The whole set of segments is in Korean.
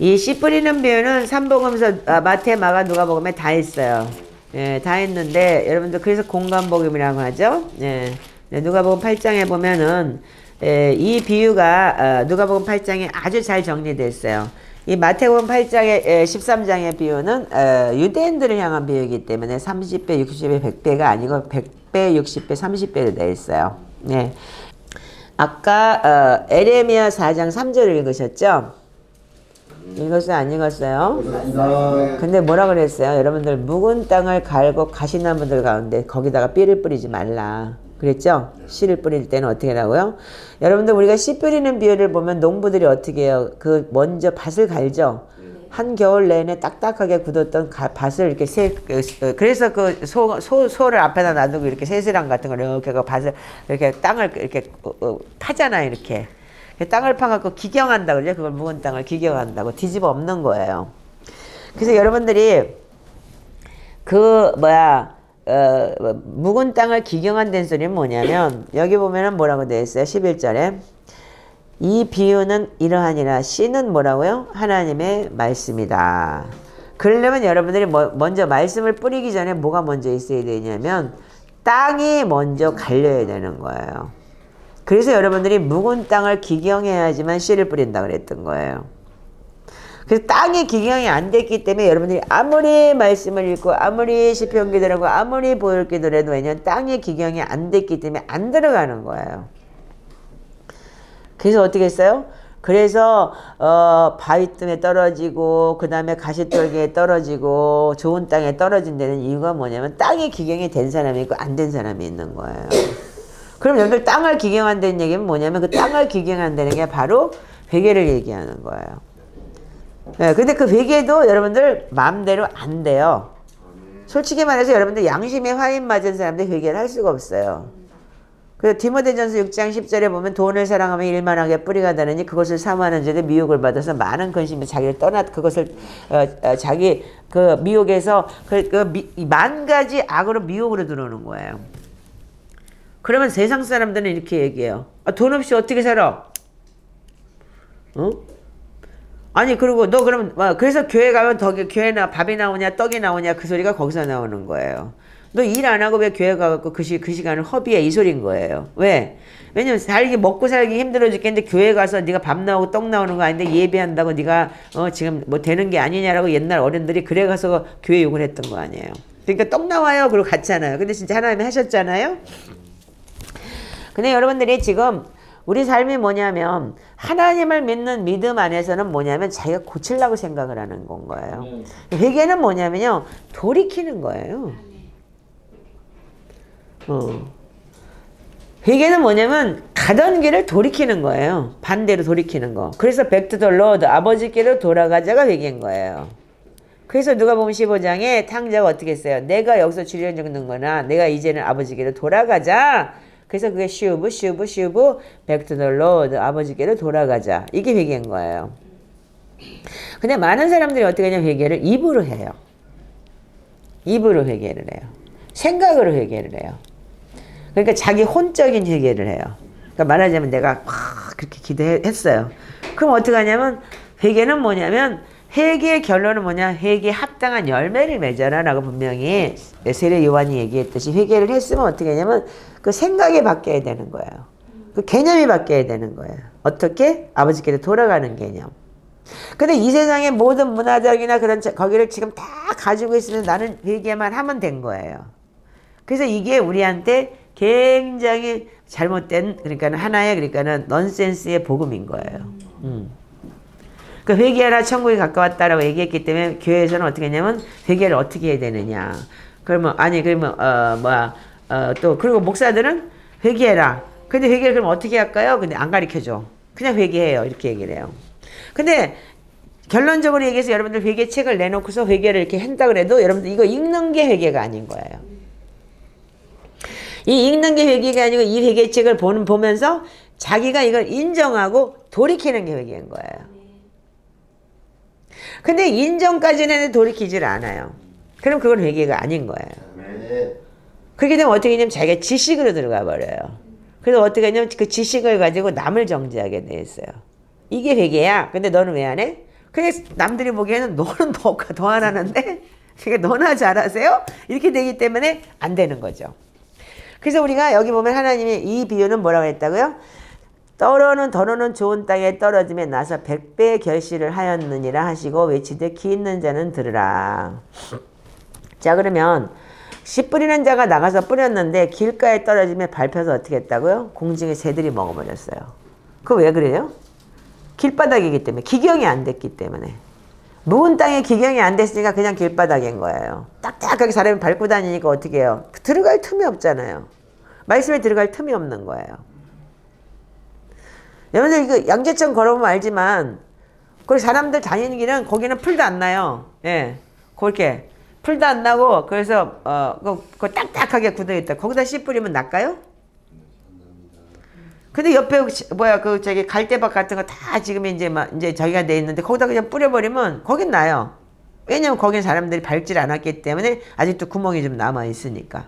이 씨 뿌리는 비유는 삼복음서 마태, 마가, 누가복음에 다 있어요. 예, 다 했는데 여러분들 그래서 공간복음이라고 하죠. 예, 누가복음 8장에 보면은 이 비유가 누가복음 8장에 아주 잘 정리됐어요. 이 마태복음 8장의 13장의 비유는 유대인들을 향한 비유이기 때문에 30배, 60배, 100배가 아니고 100배, 60배, 30배로 되어 있어요. 예. 아까 에레미야 4장 3절을 읽으셨죠? 읽었어요? 안 읽었어요? 근데 뭐라 그랬어요? 여러분들 묵은 땅을 갈고 가시나무들 가운데 거기다가 삐를 뿌리지 말라 그랬죠? 씨를 뿌릴 때는 어떻게 하라고요? 여러분들 우리가 씨 뿌리는 비유를 보면 농부들이 어떻게 해요? 그 먼저 밭을 갈죠? 한겨울 내내 딱딱하게 굳었던 밭을 이렇게 그래서 그 소를 앞에다 놔두고 이렇게 새스랑 같은 걸 이렇게 그 밭을 이렇게 땅을 이렇게 파잖아요, 이렇게. 땅을 파갖고 기경한다 그러죠. 그걸 묵은 땅을 기경한다고 뒤집어 엎는 거예요. 그래서 여러분들이 묵은 땅을 기경한다는 소리는 뭐냐면 여기 보면은 뭐라고 되어 있어요? 11절에 이 비유는 이러하니라. 씨는 뭐라고요? 하나님의 말씀이다. 그러려면 여러분들이 먼저 말씀을 뿌리기 전에 뭐가 먼저 있어야 되냐면 땅이 먼저 갈려야 되는 거예요. 그래서 여러분들이 묵은 땅을 기경해야지만 씨를 뿌린다 그랬던 거예요. 그래서 땅이 기경이 안 됐기 때문에 여러분들이 아무리 말씀을 읽고 아무리 시편 기도하고 아무리 보혈 기도를 해도 왜냐면 땅이 기경이 안 됐기 때문에 안 들어가는 거예요. 그래서 어떻게 했어요? 그래서 바위뜸에 떨어지고 그 다음에 가시떨기에 떨어지고 좋은 땅에 떨어진 데는 이유가 뭐냐면 땅이 기경이 된 사람이 있고 안 된 사람이 있는 거예요. 그럼 여러분들 땅을 기경한다는 얘기는 뭐냐면 그 땅을 기경한다는 게 바로 회개를 얘기하는 거예요. 네, 근데 그 회개도 여러분들 마음대로 안 돼요. 솔직히 말해서 여러분들 양심에 화인 맞은 사람들 회개를 할 수가 없어요. 그래서 디모데전서 6장 10절에 보면 돈을 사랑하면 일만하게 뿌리가 되느니 그것을 사모하는 자들 미혹을 받아서 많은 근심에 자기를 그것을 자기 그 미혹에서 만 가지 악으로 미혹으로 들어오는 거예요. 그러면 세상 사람들은 이렇게 얘기해요. 돈 없이 어떻게 살아? 어? 아니 그리고 너 그러면 그래서 교회 가면 교회나 밥이 나오냐 떡이 나오냐 그 소리가 거기서 나오는 거예요. 너 일 안 하고 왜 교회 가갖고 그 시간을 허비해 이 소리인 거예요. 왜? 왜냐면 먹고 살기 힘들어 죽겠는데 교회 가서 네가 밥 나오고 떡 나오는 거 아닌데 예배한다고 네가 지금 뭐 되는 게 아니냐라고 옛날 어른들이 그래 가서 교회 욕을 했던 거 아니에요. 그러니까 떡 나와요 그러고 갔잖아요. 근데 진짜 하나님이 하셨잖아요. 근데 여러분들이 지금 우리 삶이 뭐냐면 하나님을 믿는 믿음 안에서는 뭐냐면 자기가 고치려고 생각을 하는 건 거예요. 회개는 뭐냐면요 돌이키는 거예요. 회개는 뭐냐면 가던 길을 돌이키는 거예요. 반대로 돌이키는 거. 그래서 back to the Lord, 아버지께로 돌아가자가 회개인 거예요. 그래서 누가복음 15장에 탕자가 어떻게 했어요? 내가 여기서 주려 죽는 거나 내가 이제는 아버지께로 돌아가자. 그래서 그게 슈브 back to the Lord, 아버지께로 돌아가자. 이게 회개인 거예요. 근데 많은 사람들이 어떻게 하냐면 회개를 입으로 해요. 입으로 회개를 해요. 생각으로 회개를 해요. 그러니까 자기 혼적인 회개를 해요. 그러니까 말하자면 내가 그렇게 기도했어요. 그럼 어떻게 하냐면 회개는 뭐냐면 회개의 결론은 뭐냐? 회개에 합당한 열매를 맺어라 라고 분명히 세례 요한이 얘기했듯이 회개를 했으면 어떻게 하냐면 그 생각이 바뀌어야 되는 거예요. 그 개념이 바뀌어야 되는 거예요. 어떻게? 아버지께로 돌아가는 개념. 근데 이 세상의 모든 문화적이나 그런 거기를 지금 다 가지고 있으면 나는 회개만 하면 된 거예요. 그래서 이게 우리한테 굉장히 잘못된 그러니까는 하나의 그러니까는 넌센스의 복음인 거예요. 그 회개하라 천국이 가까웠다라고 얘기했기 때문에 교회에서는 어떻게 했냐면 회개를 어떻게 해야 되느냐. 그러면 또 그리고 목사들은 회개해라. 근데 회개를 그럼 어떻게 할까요? 근데 안 가르쳐줘. 그냥 회개해요. 이렇게 얘기를 해요. 근데 결론적으로 얘기해서 여러분들 회개책을 내놓고서 회개를 이렇게 한다 그래도 여러분들 이거 읽는 게 회개가 아닌 거예요. 이 읽는 게 회개가 아니고 이 회개책을 보면서 자기가 이걸 인정하고 돌이키는 게 회개인 거예요. 근데 인정까지는 해도 돌이키질 않아요. 그럼 그건 회개가 아닌 거예요. 그렇게 되면 어떻게 되냐면 자기가 지식으로 들어가 버려요. 그래서 어떻게 하냐면 그 지식을 가지고 남을 정죄하게 돼 있어요. 이게 회개야. 근데 너는 왜 안 해? 근데 남들이 보기에는 너는 더 안 하는데 그러니까 너나 잘하세요? 이렇게 되기 때문에 안 되는 거죠. 그래서 우리가 여기 보면 하나님이 이 비유는 뭐라고 했다고요? 더러는 좋은 땅에 떨어짐에 나서 100배의 결실을 하였느니라 하시고 외치되 귀 있는 자는 들으라. 자, 그러면 씨 뿌리는 자가 나가서 뿌렸는데 길가에 떨어지면 밟혀서 어떻게 했다고요? 공중에 새들이 먹어버렸어요. 그거 왜 그래요? 길바닥이기 때문에, 기경이 안 됐기 때문에. 묵은 땅에 기경이 안 됐으니까 그냥 길바닥인 거예요. 딱딱하게 사람이 밟고 다니니까 어떻게 해요? 들어갈 틈이 없잖아요. 말씀에 들어갈 틈이 없는 거예요. 여러분들 이거 양재천 걸어보면 알지만 거기 사람들 다니는 길은 거기는 풀도 안 나요. 예, 그렇게 풀도 안 나고 그래서 그거 딱딱하게 굳어있다. 거기다 씨 뿌리면 낫까요? 근데 옆에 뭐야 그 저기 갈대밭 같은 거 다 지금 이제 저기가 돼 있는데 거기다 그냥 뿌려버리면 거긴 나요. 왜냐면 거긴 사람들이 밟질 않았기 때문에 아직도 구멍이 좀 남아 있으니까.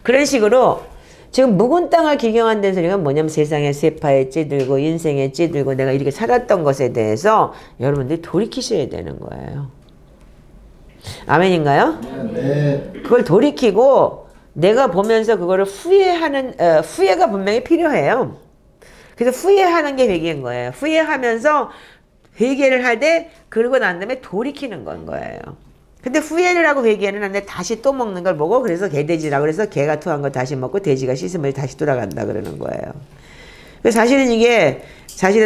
그런 식으로 지금 묵은 땅을 기경한다는 소리가 뭐냐면 세상에 쇠파에 찌들고 인생에 찌들고 내가 이렇게 살았던 것에 대해서 여러분들이 돌이키셔야 되는 거예요. 아멘인가요? 네. 그걸 돌이키고 내가 보면서 그거를 후회가 분명히 필요해요. 그래서 후회하는 게 회개인 거예요. 후회하면서 회개를 할 때 그러고 난 다음에 돌이키는 건 거예요. 근데 후회를 하고 회개는 하는데 다시 또 먹는 걸 보고 그래서 개돼지라고 그래서 개가 토한 거 다시 먹고 돼지가 씻으면 다시 돌아간다 그러는 거예요. 그래서 사실은 이게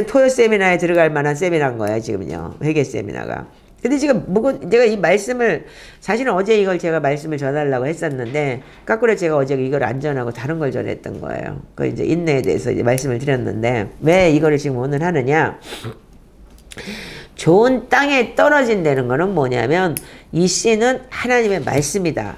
토요 세미나에 들어갈 만한 세미나인 거예요. 지금요. 회개 세미나가. 근데 지금 내가 이 말씀을 사실은 어제 이걸 제가 말씀을 전하려고 했었는데 거꾸로 제가 어제 이걸 안 전하고 다른 걸 전했던 거예요. 그 이제 인내에 대해서 이제 말씀을 드렸는데 왜 이거를 지금 오늘 하느냐? 좋은 땅에 떨어진다는 거는 뭐냐면 이 씨는 하나님의 말씀이다.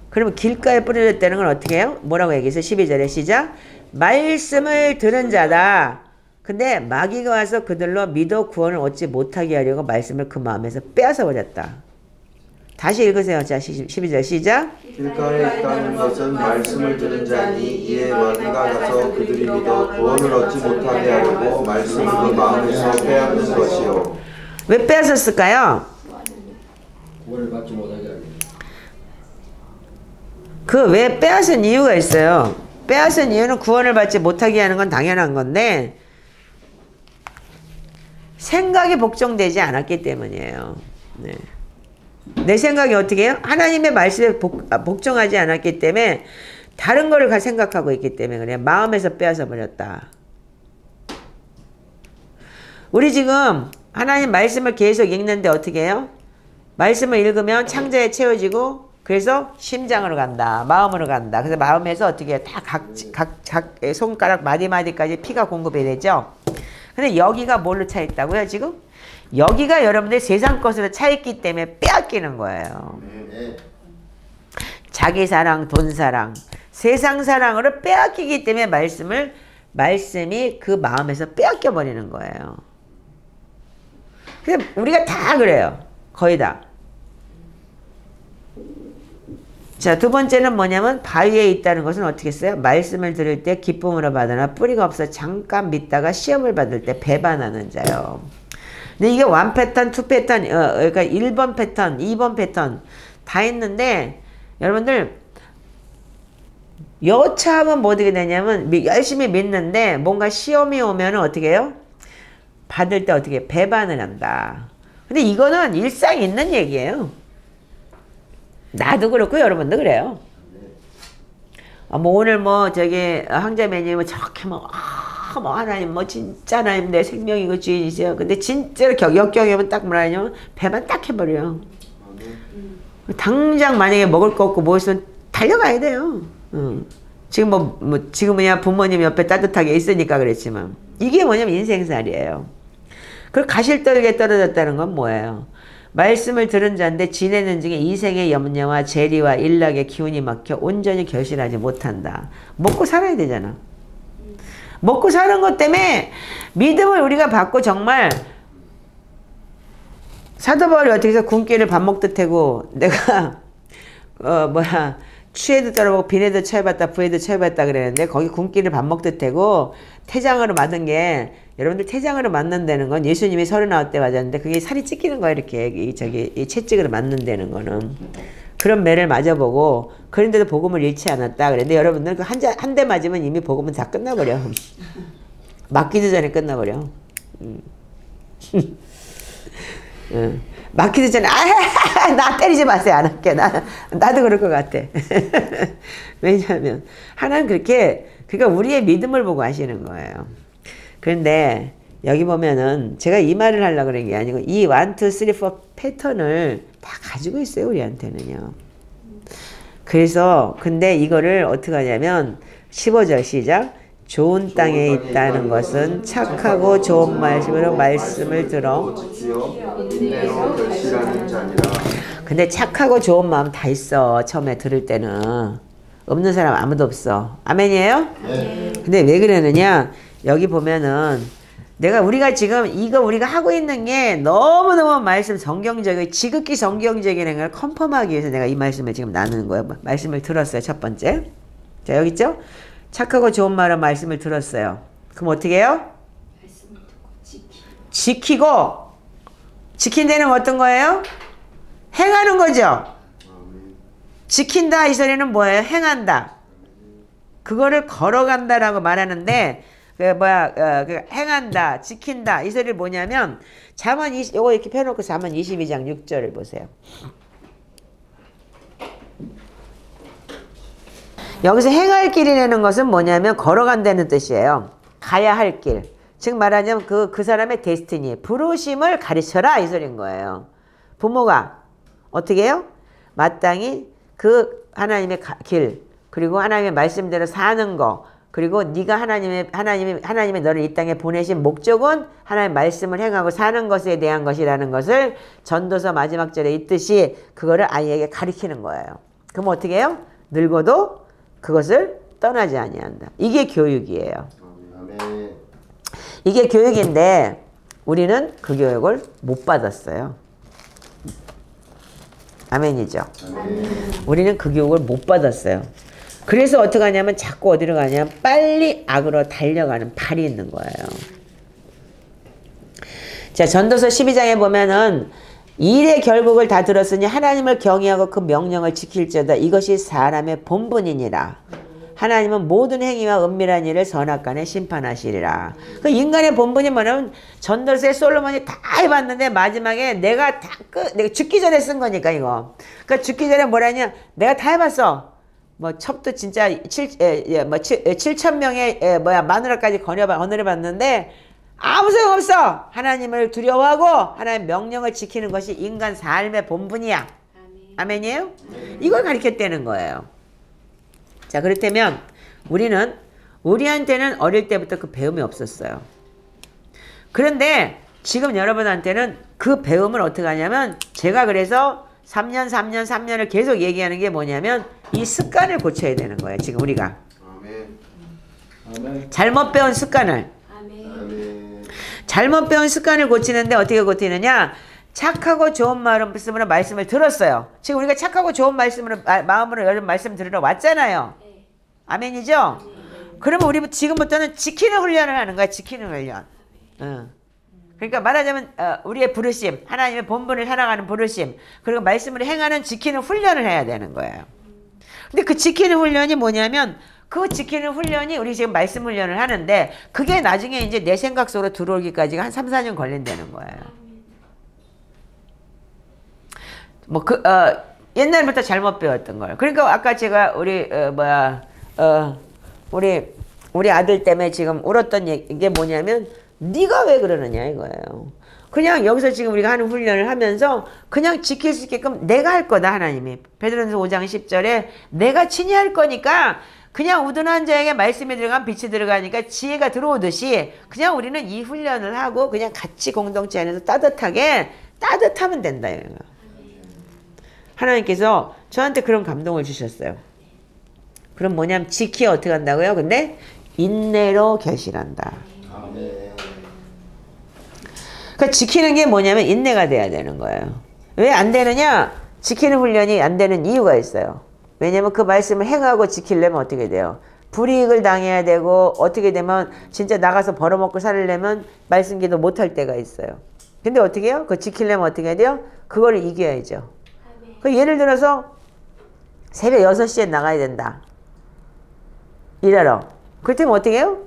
그러면 길가에 뿌려졌다는 건 어떻게 해요? 뭐라고 얘기해서 12절에 시작. 말씀을 들은 자다. 근데 마귀가 와서 그들로 믿어 구원을 얻지 못하게 하려고 말씀을 그 마음에서 빼앗아 버렸다. 다시 읽으세요. 자, 12절 시작. 길가에 있다는 것은 말씀을 들은 자니 이에 마귀가 가서 그들이 믿어 구원을 얻지 못하게 하려고 말씀을 그 마음에서 빼앗는 것이요. 왜 빼앗았을까요? 구원을 받지 못하게 하려고. 그 왜 빼앗은 이유가 있어요. 빼앗은 이유는 구원을 받지 못하게 하는 건 당연한 건데 생각이 복종되지 않았기 때문이에요. 네. 내 생각이 어떻게 해요? 하나님의 말씀에 복종하지 않았기 때문에 다른 거를 생각하고 있기 때문에 그래. 마음에서 빼앗아 버렸다. 우리 지금 하나님 말씀을 계속 읽는데 어떻게 해요? 말씀을 읽으면 창자에 채워지고 그래서 심장으로 간다. 마음으로 간다. 그래서 마음에서 어떻게 해요? 다 각 손가락 마디마디까지 피가 공급이 되죠. 근데 여기가 뭘로 차 있다고요 지금? 여기가 여러분들 세상 것으로 차 있기 때문에 빼앗기는 거예요. 자기 사랑, 돈 사랑, 세상 사랑으로 빼앗기기 때문에 말씀이 그 마음에서 빼앗겨 버리는 거예요. 근데 우리가 다 그래요. 거의 다. 자, 두 번째는 뭐냐면 바위에 있다는 것은 어떻게 했어요? 말씀을 들을 때 기쁨으로 받으나 뿌리가 없어 잠깐 믿다가 시험을 받을 때 배반하는 자요. 근데 이게 1 패턴, 2 패턴, 그러니까 1번 패턴, 2번 패턴 다 있는데 여러분들 여차하면 뭐 어떻게 되냐면 열심히 믿는데 뭔가 시험이 오면 어떻게 해요? 받을 때 어떻게 배반을 한다. 근데 이거는 일상 있는 얘기예요. 나도 그렇고 여러분도 그래요. 뭐 오늘 뭐 저기 황자매님은 저렇게 뭐 하나님 뭐 진짜 하나님 내 생명이고 주인이세요. 근데 진짜로 역경이 오면 딱 뭐라 하냐면 배반 딱 해버려요. 당장 만약에 먹을 거 없고 뭐 있으면 달려가야 돼요. 지금 지금은 부모님 옆에 따뜻하게 있으니까 그랬지만 이게 뭐냐면 인생살이에요. 그리고 가실떨게 떨어졌다는 건 뭐예요? 말씀을 들은 자인데 지내는 중에 이생의 염려와 재리와 일락의 기운이 막혀 온전히 결실하지 못한다. 먹고 살아야 되잖아. 먹고 사는 것 때문에 믿음을 우리가 받고 정말 사도 바울이 어떻게 해서 굶기를 밥 먹듯 하고 내가 추에도 떨어보고 빈에도 처해봤다 부에도 처해봤다 그랬는데 거기 굶기를 밥 먹듯 되고 태장으로 맞은 게 여러분들 태장으로 맞는다는 건 예수님이 39때 맞았는데 그게 살이 찢기는 거야 이렇게 이 채찍으로 맞는다는 거는 그런 매를 맞아보고 그런데도 복음을 잃지 않았다 그랬는데 여러분들 그 한 대 맞으면 이미 복음은 다 끝나버려 맞기도 전에 끝나버려 맞기도 전에 나 때리지 마세요 안 할게 나도 그럴 것 같아 왜냐하면 하나는 그러니까 우리의 믿음을 보고 하시는 거예요. 그런데 여기 보면은 제가 이 말을 하려고 그런 게 아니고 이 1, 2, 3, 4 패턴을 다 가지고 있어요 우리한테는요. 그래서 근데 이거를 어떻게 하냐면 15절 시작 좋은 땅에 있다는 것은 착하고 좋은 말씀으로 말씀을 들어 인내로 결실하는 자니라. 근데 착하고 좋은 마음 다 있어 처음에 들을 때는 없는 사람 아무도 없어. 아멘이에요? 네. 근데 왜 그러느냐 여기 보면은 우리가 지금 이거 우리가 하고 있는 게 너무너무 말씀 성경적이고 지극히 성경적인 걸 컨펌하기 위해서 내가 이 말씀을 지금 나누는 거예요. 말씀을 들었어요 첫 번째. 자 여기 있죠? 착하고 좋은 말은 말씀을 들었어요. 그럼 어떻게 해요? 말씀을 듣고 지키고 지킨다는 어떤 거예요? 행하는 거죠. 지킨다 이 소리는 뭐예요? 행한다. 그거를 걸어간다라고 말하는데 행한다, 지킨다 이 소리를 뭐냐면 잠언 요거 이렇게 펴놓고 잠언 22장 6절을 보세요. 여기서 행할 길이라는 것은 뭐냐면 걸어간다는 뜻이에요. 가야 할 길. 즉 말하자면 그 사람의 데스티니, 부르심을 가르쳐라 이 소리인 거예요. 부모가 어떻게 해요? 마땅히 그 하나님의 길 그리고 하나님의 말씀대로 사는 거 그리고 네가 하나님이 너를 이 땅에 보내신 목적은 하나님의 말씀을 행하고 사는 것에 대한 것이라는 것을 전도서 마지막 절에 있듯이 그거를 아이에게 가르치는 거예요. 그럼 어떻게 해요? 늙어도 그것을 떠나지 아니한다. 이게 교육이에요. 이게 교육인데 우리는 그 교육을 못 받았어요. 아멘이죠. 우리는 그 교육을 못 받았어요. 그래서 어떻게 하냐면 자꾸 어디로 가냐면 빨리 악으로 달려가는 발이 있는 거예요. 자, 전도서 12장에 보면은 일의 결국을 다 들었으니 하나님을 경외하고 그 명령을 지킬지어다. 이것이 사람의 본분이니라. 하나님은 모든 행위와 은밀한 일을 선악간에 심판하시리라. 그 인간의 본분이 뭐냐면 전도서에 솔로몬이 다 해봤는데 마지막에 내가 죽기 전에 쓴 거니까 이거. 그러니까 죽기 전에 뭐라냐? 내가 다 해봤어. 뭐 첩도 진짜 7,000명의 마누라까지 거느려봤는데 아무 소용 없어. 하나님을 두려워하고 하나님의 명령을 지키는 것이 인간 삶의 본분이야. 아멘이에요? 이걸 가르쳤다는 거예요. 자, 그렇다면 우리한테는 어릴 때부터 그 배움이 없었어요. 그런데 지금 여러분한테는 그 배움을 어떻게 하냐면 제가 그래서 3년을 계속 얘기하는 게 뭐냐면 이 습관을 고쳐야 되는 거예요. 지금 우리가. 아멘. 잘못 배운 습관을. 잘못 배운 습관을 고치는데 어떻게 고치느냐? 착하고 좋은 말씀으로 말씀을 들었어요. 지금 우리가 착하고 좋은 마음으로 여러분 말씀 들으러 왔잖아요. 아멘이죠? 그러면 우리 지금부터는 지키는 훈련을 하는 거야. 지키는 훈련. 그러니까 말하자면 우리의 부르심, 하나님의 본분을 살아가는 부르심, 그리고 말씀을 행하는 지키는 훈련을 해야 되는 거예요. 근데 그 지키는 훈련이 뭐냐면 그 지키는 훈련이 우리 지금 말씀 훈련을 하는데 그게 나중에 이제 내 생각 속으로 들어오기까지가 한 3, 4년 걸린다는 거예요. 옛날부터 잘못 배웠던 걸. 그러니까 아까 제가 우리 아들 때문에 지금 울었던 게 뭐냐면 네가 왜 그러느냐 이거예요. 그냥 여기서 지금 우리가 하는 훈련을 하면서 그냥 지킬 수 있게끔 내가 할 거다. 하나님이 베드로전서 5장 10절에 내가 친히 할 거니까 그냥 우둔한 자에게 말씀이 들어가면 빛이 들어가니까 지혜가 들어오듯이 그냥 우리는 이 훈련을 하고 그냥 같이 공동체 안에서 따뜻하면 된다. 하나님께서 저한테 그런 감동을 주셨어요. 그럼 뭐냐면 지키어 어떻게 한다고요? 근데 인내로 결실한다. 그러니까 지키는 게 뭐냐면 인내가 돼야 되는 거예요. 왜 안 되느냐? 지키는 훈련이 안 되는 이유가 있어요. 왜냐면 그 말씀을 행하고 지키려면 어떻게 돼요? 불이익을 당해야 되고 어떻게 되면 진짜 나가서 벌어먹고 살려면 말씀기도 못할 때가 있어요. 근데 어떻게 해요? 그거 지키려면 어떻게 해야 돼요? 그거를 이겨야죠. 그 예를 들어서 새벽 6시에 나가야 된다. 일하러. 그렇다면 어떻게 해요?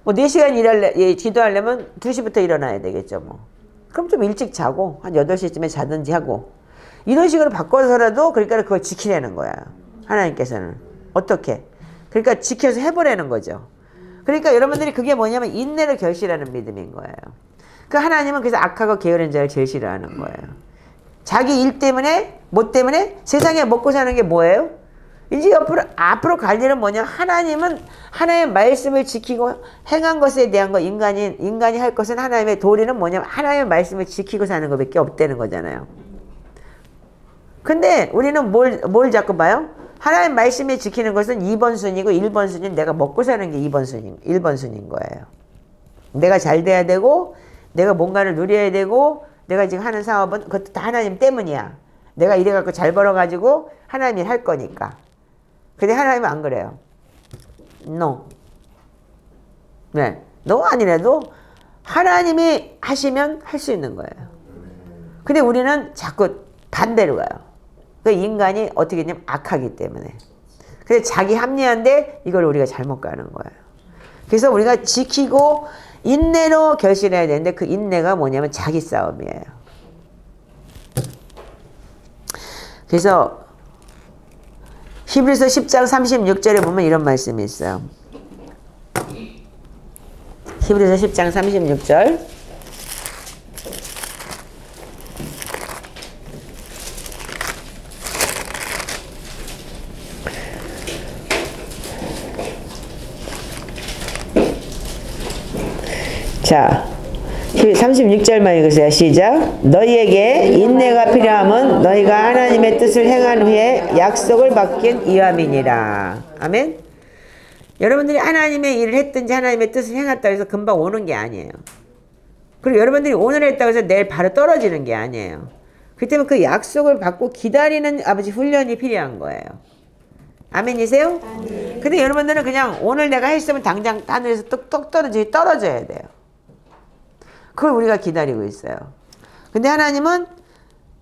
뭐 4시간 기도하려면 2시부터 일어나야 되겠죠. 뭐. 그럼 좀 일찍 자고 한 8시쯤에 자든지 하고 이런 식으로 바꿔서라도 그러니까 그걸 지키려는 거야. 하나님께서는. 어떻게? 그러니까 지켜서 해보라는 거죠. 그러니까 여러분들이 그게 뭐냐면 인내를 결실하는 믿음인 거예요. 그 하나님은 그래서 악하고 게으른 자를 제일 싫어하는 거예요. 자기 일 때문에 뭐 때문에 세상에 먹고 사는 게 뭐예요? 이제 앞으로 갈 일은 뭐냐? 하나님은 하나님의 말씀을 지키고 행한 것에 대한 거 인간이 할 것은 하나님의 도리는 뭐냐면 하나님의 말씀을 지키고 사는 것밖에 없다는 거잖아요. 근데 우리는 뭘 자꾸 봐요? 하나님 말씀에 지키는 것은 2번 순위고 1번 순위는 내가 먹고 사는 게 1번 순위인 거예요. 내가 잘 돼야 되고 내가 뭔가를 누려야 되고 내가 지금 하는 사업은 그것도 다 하나님 때문이야. 내가 이래갖고 잘 벌어가지고 하나님이 할 거니까. 근데 하나님은 안 그래요. No. 네. No 아니라도 하나님이 하시면 할 수 있는 거예요. 근데 우리는 자꾸 반대로 가요. 그 인간이 어떻게 되냐면 악하기 때문에. 그래서 자기 합리화인데 이걸 우리가 잘못 가는 거예요. 그래서 우리가 지키고 인내로 결실해야 되는데 그 인내가 뭐냐면 자기 싸움이에요. 그래서 히브리서 10장 36절에 보면 이런 말씀이 있어요. 히브리서 10장 36절. 자, 36절만 읽으세요. 시작. 너희에게 인내가 필요함은 너희가 하나님의 뜻을 행한 후에 약속을 받긴 이함이니라. 아멘. 여러분들이 하나님의 일을 했든지 하나님의 뜻을 행했다고 해서 금방 오는 게 아니에요. 그리고 여러분들이 오늘 했다고 해서 내일 바로 떨어지는 게 아니에요. 그렇기 때문에 그 약속을 받고 기다리는 아버지 훈련이 필요한 거예요. 아멘이세요? 아멘. 근데 여러분들은 그냥 오늘 내가 했으면 당장 하늘에서 뚝뚝 떨어져야 돼요. 그걸 우리가 기다리고 있어요. 근데 하나님은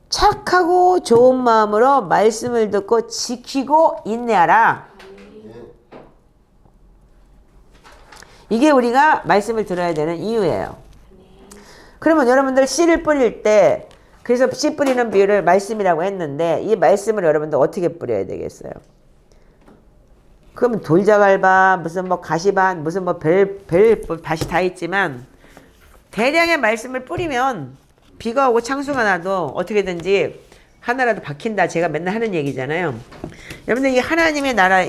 착하고 좋은 마음으로 말씀을 듣고 지키고 인내하라. 이게 우리가 말씀을 들어야 되는 이유예요. 그러면 여러분들 씨를 뿌릴 때 그래서 씨 뿌리는 비유를 말씀이라고 했는데 이 말씀을 여러분들 어떻게 뿌려야 되겠어요? 그러면 돌자갈바 무슨 뭐 가시반 무슨 뭐 별 밭이 다 있지만 대량의 말씀을 뿌리면 비가 오고 창수가 나도 어떻게든지 하나라도 박힌다. 제가 맨날 하는 얘기잖아요. 여러분들 이 하나님의 나라,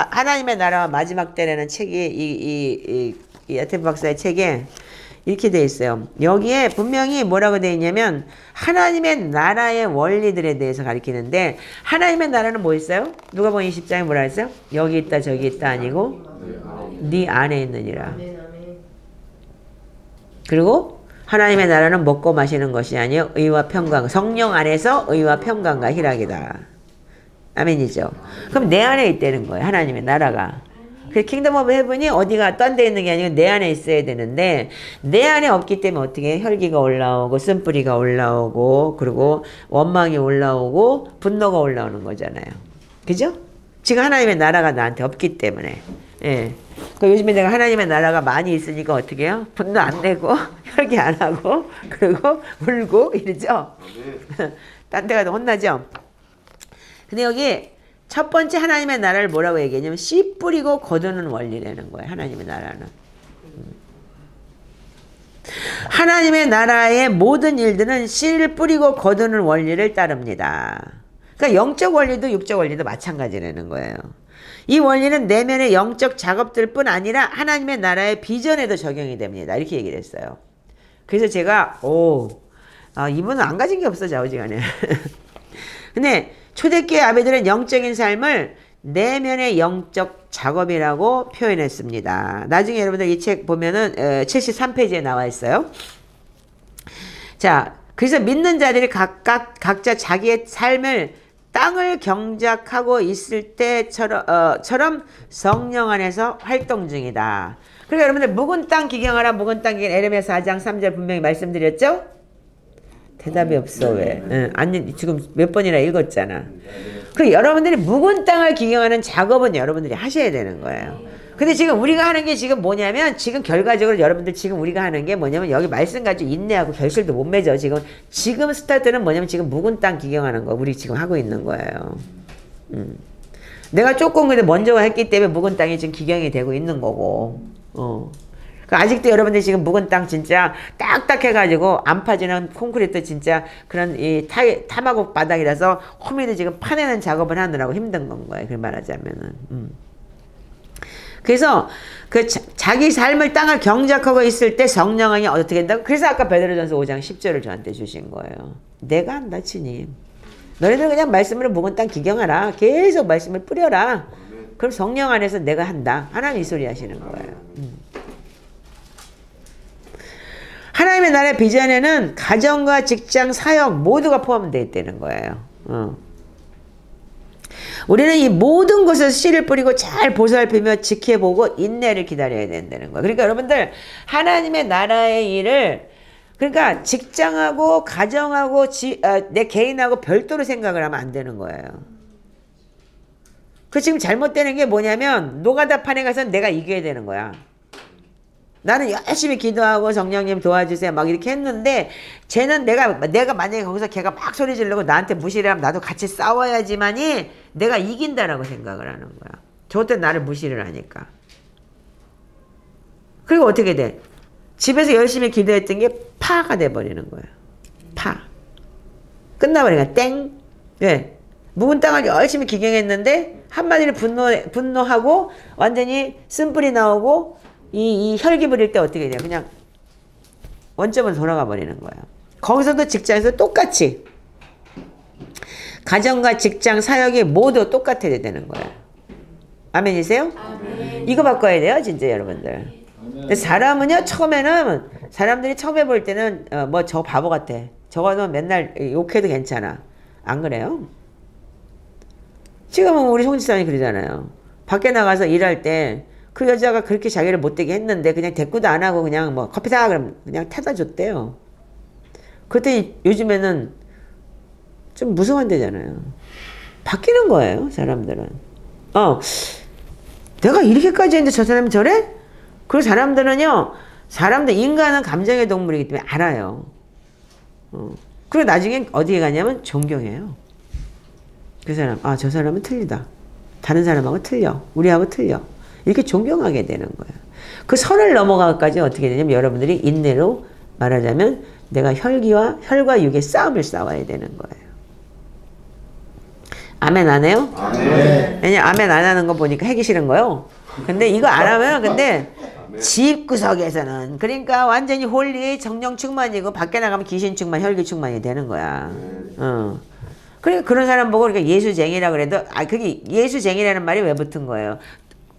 하나님의 나라와 마지막 때라는 책이 이 야테프 박사의 책에 이렇게 돼 있어요. 여기에 분명히 뭐라고 돼 있냐면 하나님의 나라의 원리들에 대해서 가리키는데 하나님의 나라는 뭐 있어요? 누가복음 20장에 뭐라 했어요? 여기 있다 저기 있다 아니고 네 안에 있느니라. 그리고 하나님의 나라는 먹고 마시는 것이 아니요 의와 평강, 성령 안에서 의와 평강과 희락이다. 아멘이죠. 그럼 내 안에 있다는 거예요. 하나님의 나라가. 그 킹덤 오브 헤븐이 어디가 딴 데 있는 게 아니고 내 안에 있어야 되는데 내 안에 없기 때문에 어떻게 혈기가 올라오고 쓴뿌리가 올라오고 그리고 원망이 올라오고 분노가 올라오는 거잖아요. 그죠? 지금 하나님의 나라가 나한테 없기 때문에. 예. 그 요즘에 내가 하나님의 나라가 많이 있으니까 어떻게 해요? 분노 안 내고 혈기 안 하고 그리고 울고 이러죠. 딴 데 가도 혼나죠. 근데 여기 첫 번째 하나님의 나라를 뭐라고 얘기했냐면 씨 뿌리고 거두는 원리라는 거예요. 하나님의 나라는. 하나님의 나라의 모든 일들은 씨를 뿌리고 거두는 원리를 따릅니다. 그러니까 영적 원리도 육적 원리도 마찬가지라는 거예요. 이 원리는 내면의 영적 작업들뿐 아니라 하나님의 나라의 비전에도 적용이 됩니다. 이렇게 얘기를 했어요. 그래서 제가 이분은 안 가진 게 없어 좌우지간에. 근데 초대교회 아베들은 영적인 삶을 내면의 영적 작업이라고 표현했습니다. 나중에 여러분들 이 책 보면은 73페이지에 나와 있어요. 자, 그래서 믿는 자들이 각자 자기의 삶을 땅을 경작하고 있을 때처럼 성령 안에서 활동 중이다. 그러니까 여러분들 묵은 땅 기경하라. 묵은 땅 기경 에레미야 4장 3절 분명히 말씀드렸죠? 대답이 없어 왜? 응, 아니 지금 몇 번이나 읽었잖아. 그 여러분들이 묵은 땅을 기경하는 작업은 여러분들이 하셔야 되는 거예요. 근데 지금 우리가 하는 게 지금 뭐냐면 지금 결과적으로 여러분들 지금 우리가 하는 게 뭐냐면 여기 말씀 가지고 인내하고 결실도 못 맺어. 지금 스타트는 뭐냐면 지금 묵은 땅 기경하는 거 우리 지금 하고 있는 거예요. 내가 조금 근데 먼저 했기 때문에 묵은 땅이 지금 기경이 되고 있는 거고. 그러니까 아직도 여러분들 지금 묵은 땅 진짜 딱딱해가지고 안 파지는 콘크리트 진짜 그런 이 타마곡 바닥이라서 호미도 지금 파내는 작업을 하느라고 힘든 건 거예요. 그 말하자면은. 그래서 그 자기 삶을 땅을 경작하고 있을 때 성령이 어떻게 된다고? 그래서 아까 베드로전서 5장 10절을 저한테 주신 거예요. 내가 한다 치니. 너희들 그냥 말씀으로 묵은 땅 기경하라. 계속 말씀을 뿌려라. 그럼 성령 안에서 내가 한다. 하나님 이 소리 하시는 거예요. 하나님의 나라의 비전에는 가정과 직장, 사역 모두가 포함되어 있다는 거예요. 우리는 이 모든 것에서 씨를 뿌리고 잘 보살피며 지켜보고 인내를 기다려야 된다는 거예요. 그러니까 여러분들 하나님의 나라의 일을 그러니까 직장하고 가정하고 내 개인하고 별도로 생각을 하면 안 되는 거예요. 그 지금 잘못되는 게 뭐냐면 노가다 판에 가서 내가 이겨야 되는 거야. 나는 열심히 기도하고 성령님 도와주세요 막 이렇게 했는데 쟤는 내가 만약에 거기서 걔가 막 소리 지르고 나한테 무시를 하면 나도 같이 싸워야지만이 내가 이긴다라고 생각을 하는 거야. 저때 나를 무시를 하니까. 그리고 어떻게 돼? 집에서 열심히 기도했던 게 파가 돼버리는 거야. 파. 끝나버리니까 땡. 네. 묵은 땅을 열심히 기경했는데 한마디로 분노하고 완전히 쓴뿌리 나오고 이 혈기 부릴 때 어떻게 돼요? 그냥 원점으로 돌아가 버리는 거예요. 거기서도 직장에서 똑같이 가정과 직장, 사역이 모두 똑같아야 되는 거예요. 아멘이세요? 아멘. 이거 바꿔야 돼요, 진짜 여러분들. 근데 사람은요, 처음에는 사람들이 처음 해볼 때는 뭐 저 바보 같아. 저거는 맨날 욕해도 괜찮아. 안 그래요? 지금은 우리 송지사님이 그러잖아요. 밖에 나가서 일할 때 그 여자가 그렇게 자기를 못되게 했는데 그냥 대꾸도 안 하고 그냥 뭐 커피 사 그러면 그냥 타다 줬대요. 그랬더니 요즘에는 좀 무서워한대잖아요. 바뀌는 거예요, 사람들은. 내가 이렇게까지 했는데 저 사람이 저래? 그리고 사람들은요, 인간은 감정의 동물이기 때문에 알아요. 그리고 나중엔 어디에 가냐면 존경해요. 그 사람, 저 사람은 틀리다. 다른 사람하고 틀려. 우리하고 틀려. 이렇게 존경하게 되는 거예요. 그 선을 넘어가기까지 어떻게 되냐면 여러분들이 인내로 말하자면 내가 혈과 육의 싸움을 싸워야 되는 거예요. 아멘 안 해요? 아멘. 왜냐면 아멘 안 하는 거 보니까 하기 싫은 거요. 근데 이거 안 하면 근데 집구석에서는 그러니까 완전히 홀리 정령 충만이고 밖에 나가면 귀신 충만, 혈기 충만이 되는 거야. 그러니까 그런 사람 보고 그러니까 예수쟁이라 그래도 그게 예수쟁이라는 말이 왜 붙은 거예요?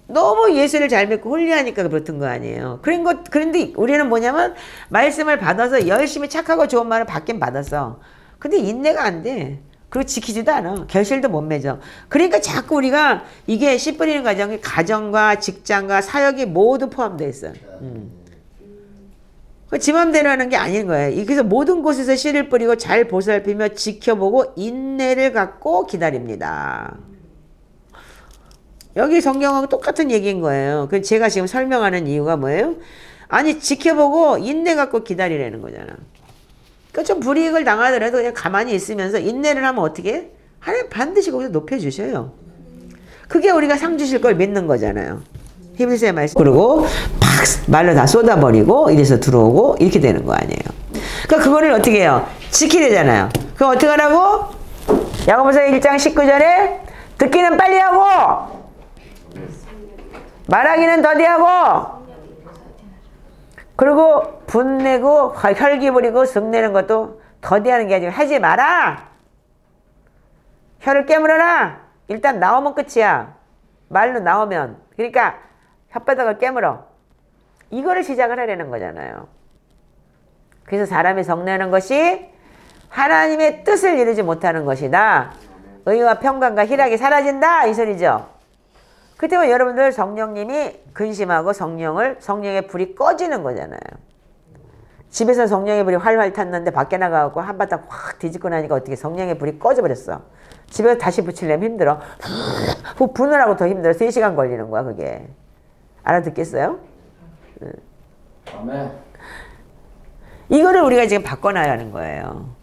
너무 예수를 잘 믿고 홀리하니까 붙은 거 아니에요. 그런데 우리는 뭐냐면 말씀을 받아서 열심히 착하고 좋은 말을 받긴 받았어. 근데 인내가 안 돼. 그리고 지키지도 않아. 결실도 못 맺어. 그러니까 자꾸 우리가 이게 씨 뿌리는 과정이 가정과 직장과 사역이 모두 포함되어 있어요. 지 맘대로 하는 게 아닌 거예요. 그래서 모든 곳에서 씨를 뿌리고 잘 보살피며 지켜보고 인내를 갖고 기다립니다. 여기 성경하고 똑같은 얘기인 거예요. 그래서 제가 지금 설명하는 이유가 뭐예요? 아니 지켜보고 인내 갖고 기다리라는 거잖아. 그러니까 좀 불이익을 당하더라도 그냥 가만히 있으면서 인내를 하면 어떻게 해? 하나님 반드시 거기서 높여주셔요. 그게 우리가 상 주실 걸 믿는 거잖아요. 히브리서의 말씀. 그리고 팍 말로 다 쏟아버리고 이래서 들어오고 이렇게 되는 거 아니에요. 그러니까 그거를 어떻게 해요? 지키려잖아요. 그럼 어떻게 하라고? 야고보서 1장 19절에 듣기는 빨리 하고 말하기는 더디하고 그리고 분내고 혈기 부리고 성내는 것도 더디하는 게 아니고 하지 마라. 혀를 깨물어라. 일단 나오면 끝이야. 말로 나오면. 그러니까 혓바닥을 깨물어. 이거를 시작을 하려는 거잖아요. 그래서 사람이 성내는 것이 하나님의 뜻을 이루지 못하는 것이다. 의와 평강과 희락이 사라진다 이 소리죠. 그때면 여러분들 성령님이 근심하고 성령의 불이 꺼지는 거잖아요. 집에서 성령의 불이 활활 탔는데 밖에 나가고 한바탕 확 뒤집고 나니까 어떻게 성령의 불이 꺼져버렸어. 집에서 다시 붙이려면 힘들어. 부느라고 더 힘들어. 3시간 걸리는 거야 그게. 알아듣겠어요? 아멘. 이거를 우리가 지금 바꿔놔야 하는 거예요.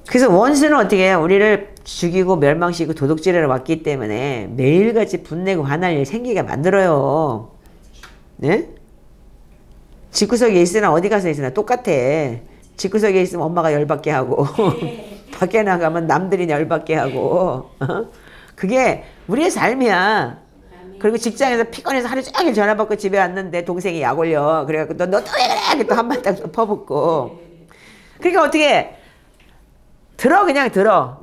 그래서 원수는 어떻게 해요? 우리를 죽이고 멸망시키고 도둑질하러 왔기 때문에 매일같이 분내고 화날 일 생기게 만들어요. 네? 집구석에 있으나 어디 가서 있으나 똑같아. 집구석에 있으면 엄마가 열받게 하고 밖에 나가면 남들이 열받게 하고 그게 우리의 삶이야. 그리고 직장에서 피곤해서 하루 종일 전화 받고 집에 왔는데 동생이 약 올려. 그래갖고 너또 왜 그래? 또 한바탕 퍼붓고. 그러니까 어떻게 들어 그냥 들어.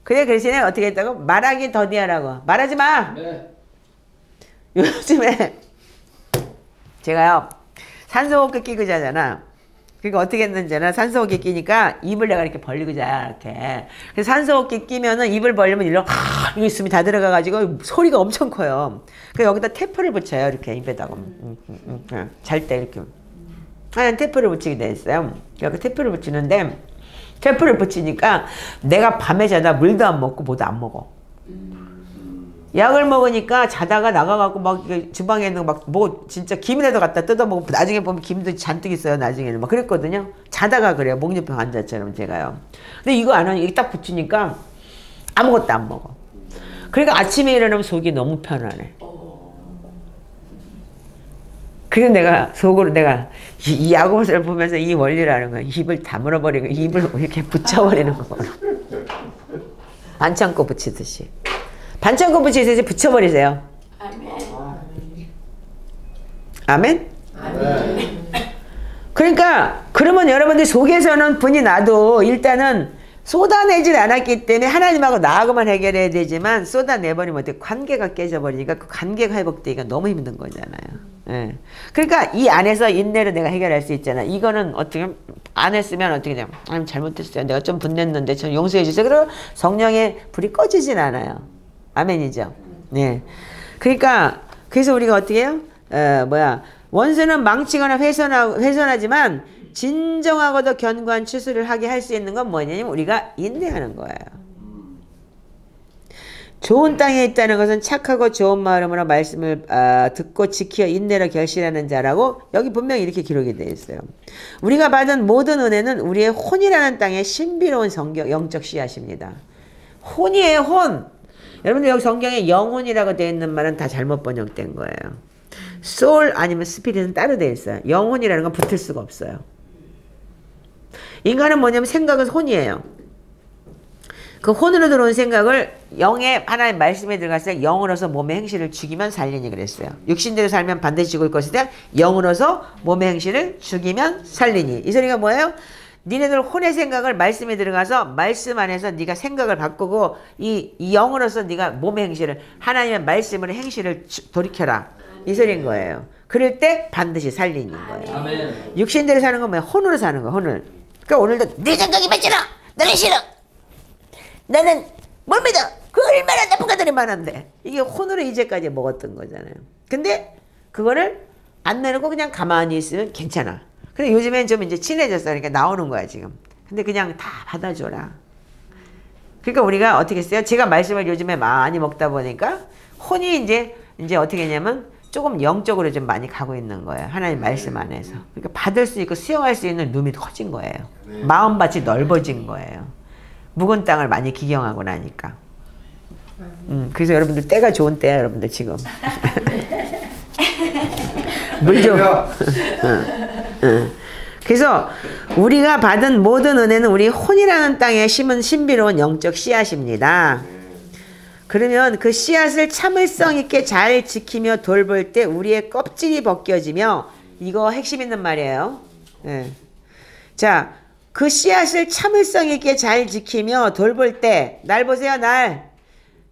그래 대신에 어떻게 했다고? 말하기 더디하라고. 말하지 마. 네. 요즘에 제가요 산소호흡기 끼고 자잖아. 그러니까 어떻게 했는지는 산소호흡기 끼니까 입을 내가 이렇게 벌리고 자 이렇게. 그래서 산소호흡기 끼면은 입을 벌리면 일로 이거 숨이 다 들어가가지고 소리가 엄청 커요. 그래서 여기다 테프를 붙여요 이렇게 입에다가 잘 때 이렇게 하얀 테프를 붙이게 돼 있어요. 여기 테프를 붙이는데 테프를 붙이니까 내가 밤에 자다 물도 안 먹고 뭐도 안 먹어. 약을 먹으니까 자다가 나가갖고 막 주방에 있는 막 뭐 진짜 김이라도 갖다 뜯어먹고 나중에 보면 김도 잔뜩 있어요. 나중에는 막 그랬거든요. 자다가 그래요. 목련병 환자처럼 제가요. 근데 이거 안 하니 이게 딱 붙이니까 아무것도 안 먹어. 그러니까 아침에 일어나면 속이 너무 편안해. 그래서 내가 속으로 내가 이 야고보서를 보면서 이 원리를 아는 거야. 입을 다물어버리고 입을 이렇게 붙여버리는 거. 반창고 붙이듯이. 반창고 붙이듯이 붙여버리세요. 아멘? 아멘. 그러니까 그러면 여러분들 속에서는 분이 나도 일단은 쏟아내질 않았기 때문에 하나님하고 나하고만 해결해야 되지만 쏟아내버리면 어떻게 관계가 깨져버리니까 그 관계가 회복되기가 너무 힘든 거잖아요. 예. 그러니까 이 안에서 인내로 내가 해결할 수 있잖아. 이거는 어떻게 안 했으면 어떻게 되냐. 하나님 잘못했어요. 내가 좀 분냈는데 좀 용서해 주세요. 그리고 성령의 불이 꺼지진 않아요. 아멘이죠. 네. 그러니까 그래서 우리가 어떻게 해요? 원수는 망치거나 훼손하지만 진정하고도 견고한 추수를 하게 할 수 있는 건 뭐냐면 우리가 인내하는 거예요. 좋은 땅에 있다는 것은 착하고 좋은 마음으로 말씀을 듣고 지켜 인내로 결실하는 자라고 여기 분명히 이렇게 기록이 되어 있어요. 우리가 받은 모든 은혜는 우리의 혼이라는 땅의 신비로운 영적 씨앗입니다. 혼이에요, 혼. 여러분들 여기 성경에 영혼이라고 되어 있는 말은 다 잘못 번역된 거예요. soul 아니면 스피릿은 따로 되어 있어요. 영혼이라는 건 붙을 수가 없어요. 인간은 뭐냐면 생각은 혼이에요. 그 혼으로 들어온 생각을 영의 하나의 말씀에 들어갔을 때 영으로서 몸의 행실을 죽이면 살리니 그랬어요. 육신대로 살면 반드시 죽을 것이다. 영으로서 몸의 행실을 죽이면 살리니. 이 소리가 뭐예요? 니네들 혼의 생각을 말씀에 들어가서 말씀 안에서 네가 생각을 바꾸고 이 영으로서 네가 몸의 행실을 하나님의 말씀으로 행실을 돌이켜라. 이 소리인 거예요. 그럴 때 반드시 살리는 거예요. 아멘. 육신대로 사는 건 뭐야? 혼으로 사는 거야. 혼을. 그러니까 오늘도 네 생각이 맞잖아. 나는 싫어. 나는 뭘 믿어. 그 얼마나 나쁜 것들이 많은데. 이게 혼으로 이제까지 먹었던 거잖아요. 근데 그거를 안 내놓고 그냥 가만히 있으면 괜찮아. 근데 요즘엔 좀 이제 친해졌어. 그러니까 나오는 거야 지금. 근데 그냥 다 받아줘라. 그러니까 우리가 어떻게 했어요? 제가 말씀을 요즘에 많이 먹다 보니까 혼이 이제 어떻게 했냐면 조금 영적으로 좀 많이 가고 있는 거예요. 하나님 말씀 안에서. 그러니까 받을 수 있고 수용할 수 있는 눈이 커진 거예요. 마음밭이 넓어진 거예요. 묵은 땅을 많이 기경하고 나니까. 그래서 여러분들 때가 좋은 때야 여러분들 지금. 물 좀. 그래서 우리가 받은 모든 은혜는 우리 혼이라는 땅에 심은 신비로운 영적 씨앗입니다. 그러면 그 씨앗을 참을성 있게 잘 지키며 돌볼 때 우리의 껍질이 벗겨지며 이거 핵심 있는 말이에요. 네. 자, 그 씨앗을 참을성 있게 잘 지키며 돌볼 때 날 보세요.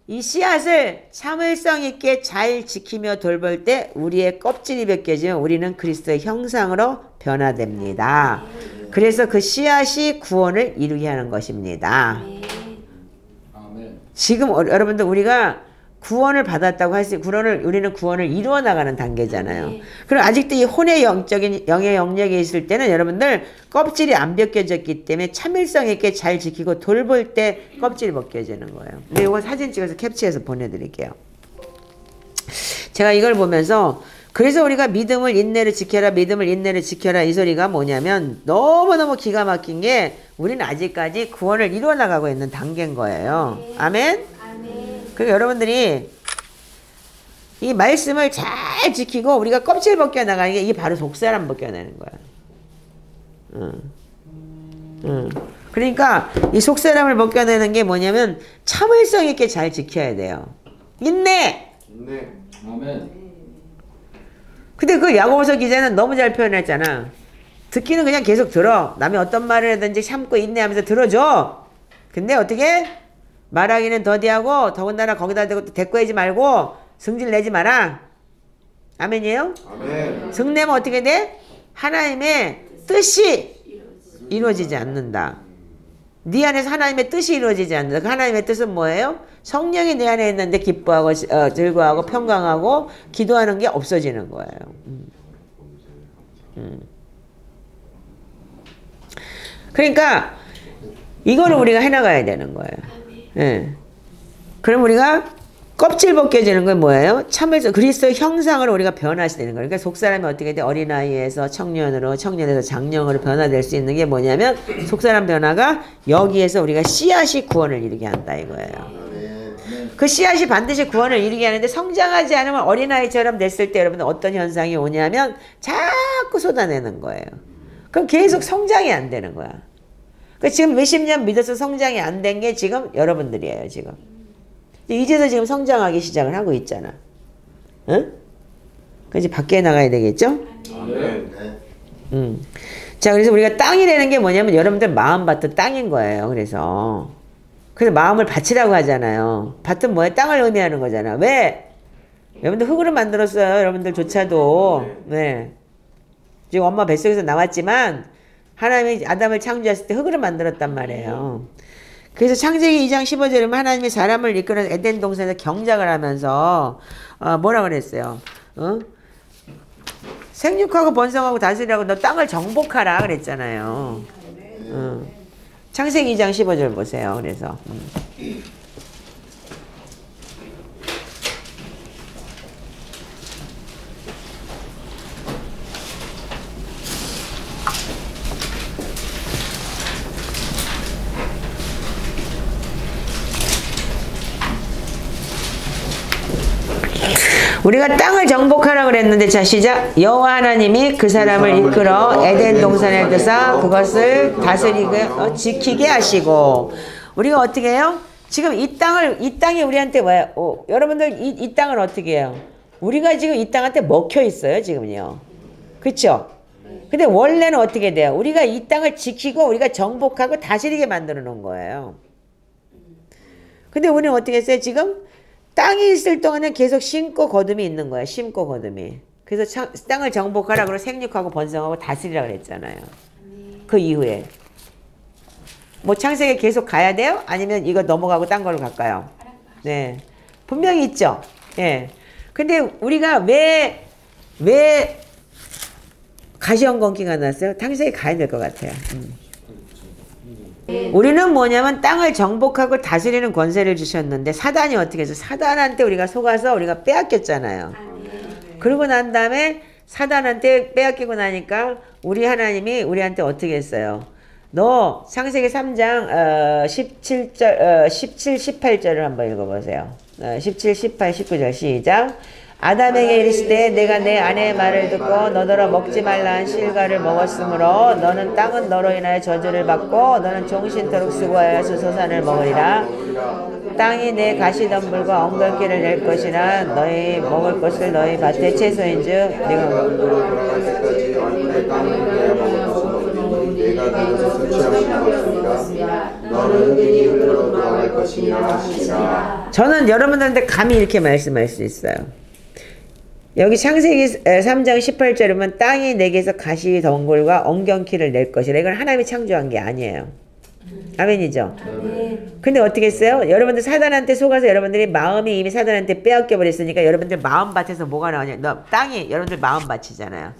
이 씨앗을 참을성 있게 잘 지키며 돌볼 때 우리의 껍질이 벗겨지면 우리는 그리스도의 형상으로 변화됩니다. 그래서 그 씨앗이 구원을 이루게 하는 것입니다. 아멘. 지금 여러분들 우리가 구원을 받았다고 할 수, 우리는 구원을 이루어 나가는 단계잖아요. 그럼 아직도 이 혼의 영의 영역에 있을 때는 여러분들 껍질이 안 벗겨졌기 때문에 참을성 있게 잘 지키고 돌볼 때 껍질이 벗겨지는 거예요. 근데 이거 사진 찍어서 캡처해서 보내드릴게요. 제가 이걸 보면서 그래서 우리가 믿음을 인내를 지켜라, 믿음을 인내를 지켜라 이 소리가 뭐냐면 너무너무 기가 막힌 게 우리는 아직까지 구원을 이루어 나가고 있는 단계인 거예요. 아멘? 그리고 여러분들이 이 말씀을 잘 지키고 우리가 껍질 벗겨나가는 게 이게 바로 속사람 벗겨내는 거야. 그러니까 이 속사람을 벗겨내는 게 뭐냐면 참을성 있게 잘 지켜야 돼요. 인내! 네. 아멘. 근데 그 야고보서 기자는 너무 잘 표현했잖아. 듣기는 그냥 계속 들어. 남이 어떤 말을 하든지 참고 인내하면서 들어줘. 근데 어떻게? 말하기는 더디하고 더군다나 거기다 대고 대꾸하지 말고 승질 내지 마라. 아멘이에요? 아멘. 승내면 어떻게 돼? 하나님의 뜻이 이루어지지 않는다. 네 안에서 하나님의 뜻이 이루어지지 않는다. 그 하나님의 뜻은 뭐예요? 성령이 내 안에 있는데 기뻐하고 즐거워하고 평강하고 기도하는 게 없어지는 거예요. 그러니까 이거를 우리가 해나가야 되는 거예요. 예. 그럼 우리가 껍질 벗겨지는 건 뭐예요? 참을성, 그리스도의 형상으로 우리가 변화시되는 거예요. 그러니까 속사람이 어떻게 돼? 어린아이에서 청년으로, 청년에서 장년으로 변화될 수 있는 게 뭐냐면 속사람 변화가 여기에서 우리가 씨앗이 구원을 이루게 한다 이거예요. 그 씨앗이 반드시 구원을 이루게 하는데 성장하지 않으면 어린아이처럼 됐을 때 여러분 어떤 현상이 오냐면 자꾸 쏟아내는 거예요. 그럼 계속 성장이 안 되는 거야. 그 지금 몇십 년 믿어서 성장이 안 된 게 지금 여러분들이에요, 지금. 이제서 지금 성장하기 시작을 하고 있잖아. 응? 그래서 밖에 나가야 되겠죠? 아멘. 자, 그래서 우리가 땅이라는 게 뭐냐면 여러분들 마음밭은 땅인 거예요, 그래서 마음을 밭이라고 하잖아요. 밭은 뭐예요? 땅을 의미하는 거잖아. 왜? 여러분들 흙으로 만들었어요, 여러분들조차도. 네. 지금 엄마 뱃속에서 나왔지만 하나님이 아담을 창조했을 때 흙으로 만들었단 말이에요. 그래서 창세기 2장 15절에 하나님이 사람을 이끌어서 에덴 동산에서 경작을 하면서 뭐라 그랬어요? 생육하고 번성하고 다스리라고 너 땅을 정복하라 그랬잖아요. 창세기 2장 15절 보세요. 그래서 우리가 땅을 정복하라 그랬는데 자 시작. 여호와 하나님이 그 사람을 이끌어 에덴 동산에 드사 그것을 다스리게 지키게 하시고 우리가 어떻게 해요? 지금 이 땅이 우리한테 뭐야? 여러분들 이 땅을 어떻게 해요? 우리가 지금 이 땅한테 먹혀 있어요 지금요. 그렇죠? 근데 원래는 어떻게 돼요? 우리가 이 땅을 지키고 우리가 정복하고 다스리게 만들어 놓은 거예요. 근데 우리는 어떻게 했어요 지금? 땅이 있을 동안은 계속 심고 거둠이 있는 거야. 심고 거둠이. 그래서 땅을 정복하라 그러고 생육하고 번성하고 다스리라 그랬잖아요. 그 이후에. 뭐 창세기에 계속 가야 돼요? 아니면 이거 넘어가고 딴 걸로 갈까요? 네. 분명히 있죠. 예. 근데 우리가 왜 가시형건기가 났어요? 창세기에 가야 될 것 같아요. 우리는 뭐냐면 땅을 정복하고 다스리는 권세를 주셨는데 사단이 어떻게 해서 사단한테 우리가 속아서 우리가 빼앗겼잖아요. 그러고 난 다음에 사단한테 빼앗기고 나니까 우리 하나님이 우리한테 어떻게 했어요? 너 창세기 3장 17절 17, 18절을 한번 읽어보세요. 17, 18, 19절 시작. 아담에게 이르시되 내가 내 아내의 말을 듣고 너더러 먹지 말라 한 실과를 먹었으므로 너는 땅은 너로 인하여 저주를 받고 너는 종신토록 수고하여 수소산을 먹으리라. 땅이 내 가시덤불과 엉겅퀴를 낼 것이나 너희 먹을 것을 너희 밭의 채소인즉 내가 그것을 수치하신 것이니라. 너는 네 흙으로 돌아갈 것이니라 하시니라. 저는 여러분들한테 감히 이렇게 말씀할 수 있어요. 여기 창세기 3장 18절에 보면 땅이 내게서 가시 덩굴과 엉겅퀴를 낼 것이라. 이건 하나님이 창조한 게 아니에요. 아멘이죠? 근데 어떻게 했어요? 여러분들 사단한테 속아서 여러분들이 마음이 이미 사단한테 빼앗겨 버렸으니까 여러분들 마음밭에서 뭐가 나오냐? 땅이 여러분들 마음밭이잖아요.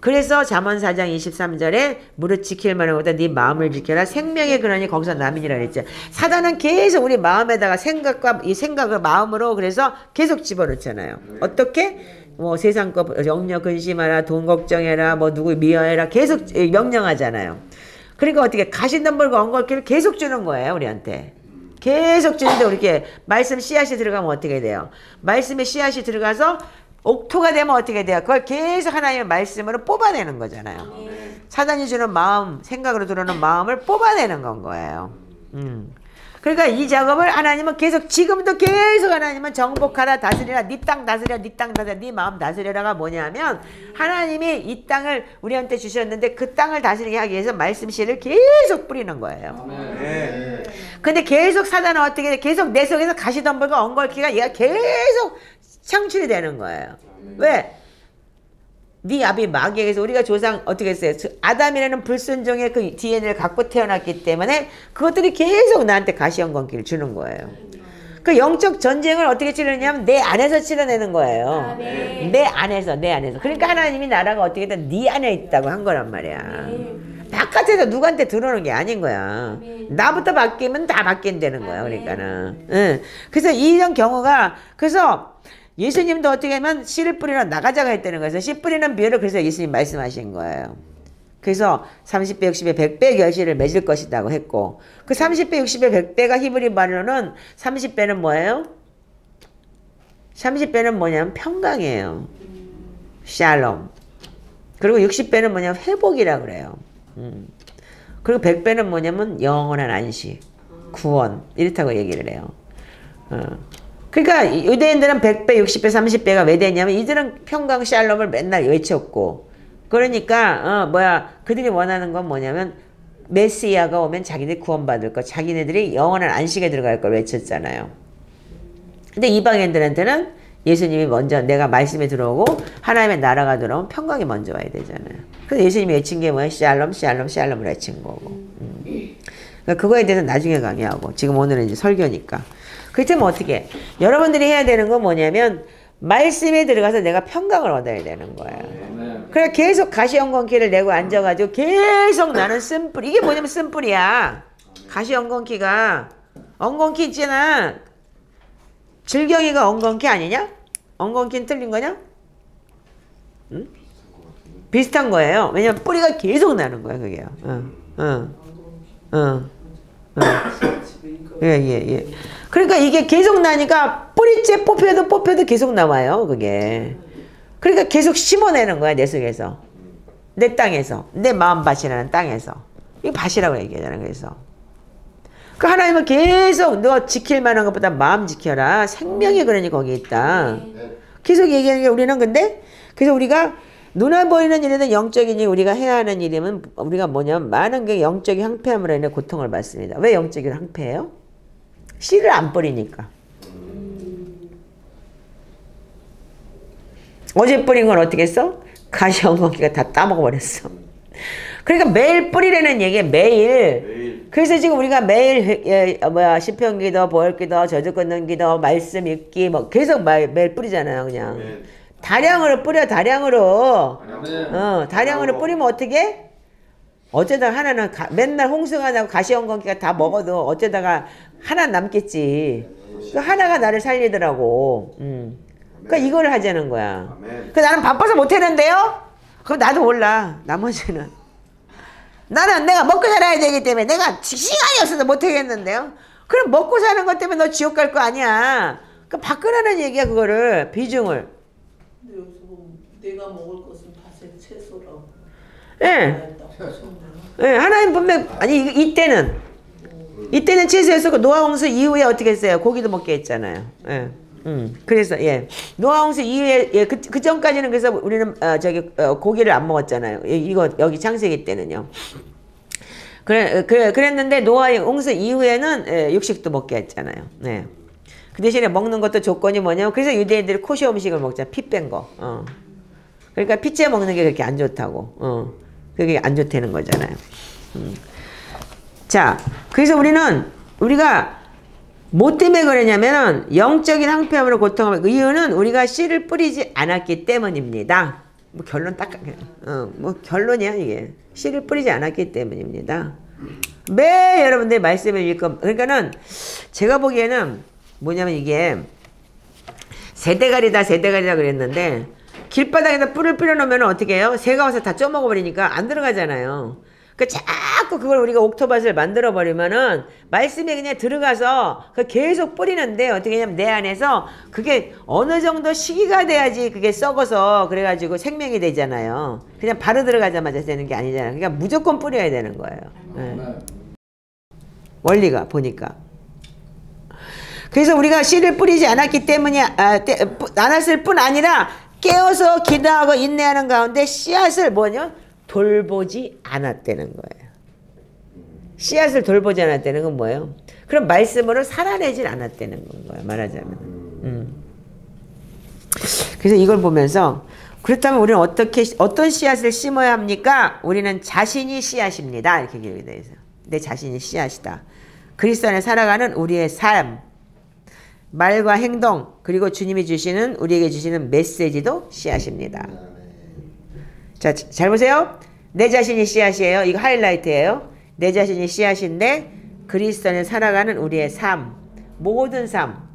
그래서 잠언 4장 23절에 무릇 지킬 만한 것보다 네 마음을 지켜라. 생명의 근원이 거기서 남이니라 그랬죠. 사단은 계속 우리 마음에다가 생각과 이 생각을 마음으로 그래서 계속 집어넣잖아요. 어떻게? 뭐 세상 거 영력 근심하라, 돈 걱정해라, 뭐 누구 미워해라 계속 명령하잖아요. 그러니까 어떻게 가시덤불과 엉겅퀴를 계속 주는 거예요, 우리한테. 계속 주는데 이렇게 말씀 씨앗이 들어가면 어떻게 돼요? 말씀의 씨앗이 들어가서 옥토가 되면 어떻게 돼요? 그걸 계속 하나님의 말씀으로 뽑아내는 거잖아요. 사단이 주는 마음, 생각으로 들어오는 마음을 뽑아내는 건 거예요. 그러니까 이 작업을 하나님은 계속 지금도 계속 하나님은 정복하라, 다스리라, 네 땅 다스려, 네 땅 다스려, 네 마음 다스려라가 뭐냐면 하나님이 이 땅을 우리한테 주셨는데 그 땅을 다스리게 하기 위해서 말씀 씨를 계속 뿌리는 거예요. 근데 계속 사단은 어떻게 돼? 계속 내 속에서 가시덤불과 엉겅퀴가 얘가 계속 창출이 되는 거예요. 왜? 네 아비 마귀에게서 우리가 조상 어떻게 했어요? 아담이라는 불순종의 그 DNA를 갖고 태어났기 때문에 그것들이 계속 나한테 가시엉겅퀴를 주는 거예요. 그 영적 전쟁을 어떻게 치르냐면 내 안에서 치러내는 거예요. 내 안에서. 그러니까 하나님이 나라가 어떻게든 네 안에 있다고 한 거란 말이야. 바깥에서 누구한테 들어오는 게 아닌 거야. 나부터 바뀌면 다 바뀐다는 거야. 그러니까는. 응. 그래서 이런 경우가 그래서 예수님도 어떻게 하면 씨를 뿌리러 나가자가 했다는 거예요. 그래서 씨 뿌리는 비유를 그래서 예수님 말씀하신 거예요. 그래서 30배, 60배, 100배 결실을 맺을 것이라고 했고 그 30배, 60배, 100배가 히브리 말로는 30배는 뭐예요? 30배는 뭐냐면 평강이에요. 샬롬. 그리고 60배는 뭐냐면 회복이라 그래요. 그리고 100배는 뭐냐면 영원한 안식, 구원 이렇다고 얘기를 해요. 그러니까 유대인들은 100배, 60배, 30배가 왜 되냐면 이들은 평강 샬롬을 맨날 외쳤고 그러니까 그들이 원하는 건 뭐냐면 메시아가 오면 자기들이 구원받을 것, 자기네들이 영원한 안식에 들어갈 걸 외쳤잖아요. 근데 이방인들한테는 예수님이 먼저 내가 말씀에 들어오고 하나님의 나라가 들어오면 평강이 먼저 와야 되잖아요. 그래서 예수님이 외친 게 뭐예요? 샬롬, 샬롬, 샬롬을 외친 거고. 그러니까 그거에 대해서 나중에 강의하고 지금 오늘은 이제 설교니까. 그렇다면 어떻게? 여러분들이 해야 되는 건 뭐냐면 말씀에 들어가서 내가 평강을 얻어야 되는 거예요. 그래 계속 가시엉겅퀴를 내고 앉아가지고 계속 나는 쓴뿌리. 이게 뭐냐면 쓴뿌리야. 가시엉겅퀴가 엉겅퀴 있잖아. 질경이가 엉겅퀴 아니냐? 엉겅퀴는 틀린 거냐? 응? 비슷한 거예요. 왜냐면 뿌리가 계속 나는 거야 그게요. 예. 그러니까 이게 계속 나니까 뿌리째 뽑혀도 계속 나와요 그게. 그러니까 계속 심어내는 거야 내 속에서, 내 땅에서, 내 마음밭이라는 땅에서. 이 밭이라고 얘기하잖아요. 그래서 그 하나님은 계속 너 지킬 만한 것보다 마음 지켜라. 생명이 그러니 거기 있다. 계속 얘기하는 게 우리는 근데 그래서 우리가 눈에 보이는 일이든 영적인 일 우리가 해야 하는 일이면 우리가 뭐냐면 많은 게 영적인 황폐함으로 인해 고통을 받습니다. 왜 영적인 황폐해요? 씨를 안 뿌리니까. 어제 뿌린 건 어떻게 했어? 가시엉겅퀴가 다 따먹어버렸어. 그러니까 매일 뿌리라는 얘기에 매일. 그래서 지금 우리가 매일 시편기도, 보혈기도, 저주 끊는 기도, 말씀 읽기 뭐 계속 매일 뿌리잖아요. 그냥 다량으로 뿌려. 다량으로 뿌리면 어떻게? 어쩌다가 하나는 맨날 홍수가 나고 가시엉겅퀴가 다 먹어도 어쩌다가 하나 남겠지. 그 하나가 나를 살리더라고. 그러니까 이거를 하자는 거야. 그 나는 바빠서 못하는데요? 그럼 나도 몰라. 나머지는. 나는 내가 먹고 살아야 되기 때문에 내가 시간이 없어서 못하겠는데요? 그럼 먹고 사는 것 때문에 너 지옥 갈 거 아니야. 그 바꾸라는 얘기야 그거를. 비중을. 근데 여기서 보면 내가 먹을 것은 다세 채소라고. 예. 예, 하나님 분명 아니 이때는 채소였었고 노아 홍수 이후에 어떻게 했어요? 고기도 먹게 했잖아요. 예. 그래서 노아 홍수 이후에 그 전까지는 그래서 우리는 고기를 안 먹었잖아요. 이거 여기 창세기 때는요. 그랬는데 노아 홍수 이후에는 육식도 먹게 했잖아요. 네. 그 대신에 먹는 것도 조건이 뭐냐면 그래서 유대인들이 코시어 음식을 먹잖아. 피 뺀 거. 그러니까 피째 먹는 게 그렇게 안 좋다고. 그게 안 좋다는 거잖아요. 자, 그래서 우리가 뭐 때문에 그러냐면은 영적인 항폐함으로 고통하면 그 이유는 우리가 씨를 뿌리지 않았기 때문입니다. 뭐 결론 딱 뭐 결론이야 이게. 씨를 뿌리지 않았기 때문입니다. 매일 여러분들이 말씀을 읽고 그러니까는 제가 보기에는 뭐냐면 이게 세대갈이다 그랬는데 길바닥에다 뿔을 뿌려놓으면 어떻게 해요? 새가 와서 다 쪄먹어버리니까 안 들어가잖아요. 그 자꾸 그걸 우리가 옥토밭을 만들어버리면은 말씀이 그냥 들어가서 그 계속 뿌리는데 어떻게 하냐면 내 안에서 그게 어느 정도 시기가 돼야지 그게 썩어서 그래가지고 생명이 되잖아요. 그냥 바로 들어가자마자 되는 게 아니잖아요. 그러니까 무조건 뿌려야 되는 거예요. 네. 원리가 보니까. 그래서 우리가 씨를 뿌리지 않았기 때문에 않았을 뿐 아니라 깨어서 기도하고 인내하는 가운데 씨앗을 돌보지 않았다는 거예요. 씨앗을 돌보지 않았다는 건 뭐예요? 그럼 말씀으로 살아내질 않았다는 거예요. 말하자면. 그래서 이걸 보면서 그렇다면 우리는 어떤 씨앗을 심어야 합니까? 우리는 자신이 씨앗입니다. 이렇게 기록이 되어 있어요. 내 자신이 씨앗이다. 그리스도 안에 살아가는 우리의 삶, 말과 행동, 그리고 주님이 우리에게 주시는 메시지도 씨앗입니다. 자, 잘 보세요. 내 자신이 씨앗이에요. 이거 하이라이트예요. 내 자신이 씨앗인데 그리스도 안에 살아가는 우리의 삶, 모든 삶,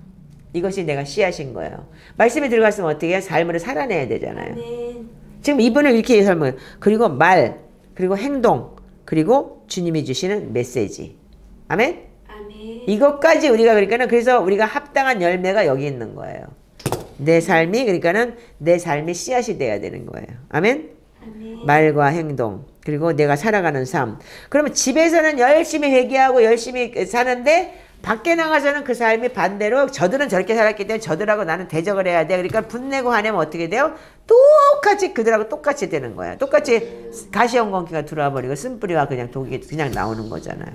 이것이 내가 씨앗인 거예요. 말씀이 들어갔으면 어떻게 해요? 삶을 살아내야 되잖아요. 아멘. 지금 이분을 이렇게 설명해요. 그리고 말, 그리고 행동, 그리고 주님이 주시는 메시지. 아멘? 아멘. 이것까지 우리가 그러니까는 그래서 우리가 합당한 열매가 여기 있는 거예요. 내 삶이 그러니까는 내 삶이 씨앗이 돼야 되는 거예요. 아멘? 아멘. 말과 행동 그리고 내가 살아가는 삶. 그러면 집에서는 열심히 회개하고 열심히 사는데 밖에 나가서는 그 삶이 반대로 저들은 저렇게 살았기 때문에 저들하고 나는 대적을 해야 돼. 그러니까 분내고 하내면 어떻게 돼요? 똑같이 그들하고 똑같이 되는 거야. 똑같이 가시형광기가 들어와 버리고 쓴뿌리와 그냥 독이 그냥 나오는 거잖아요.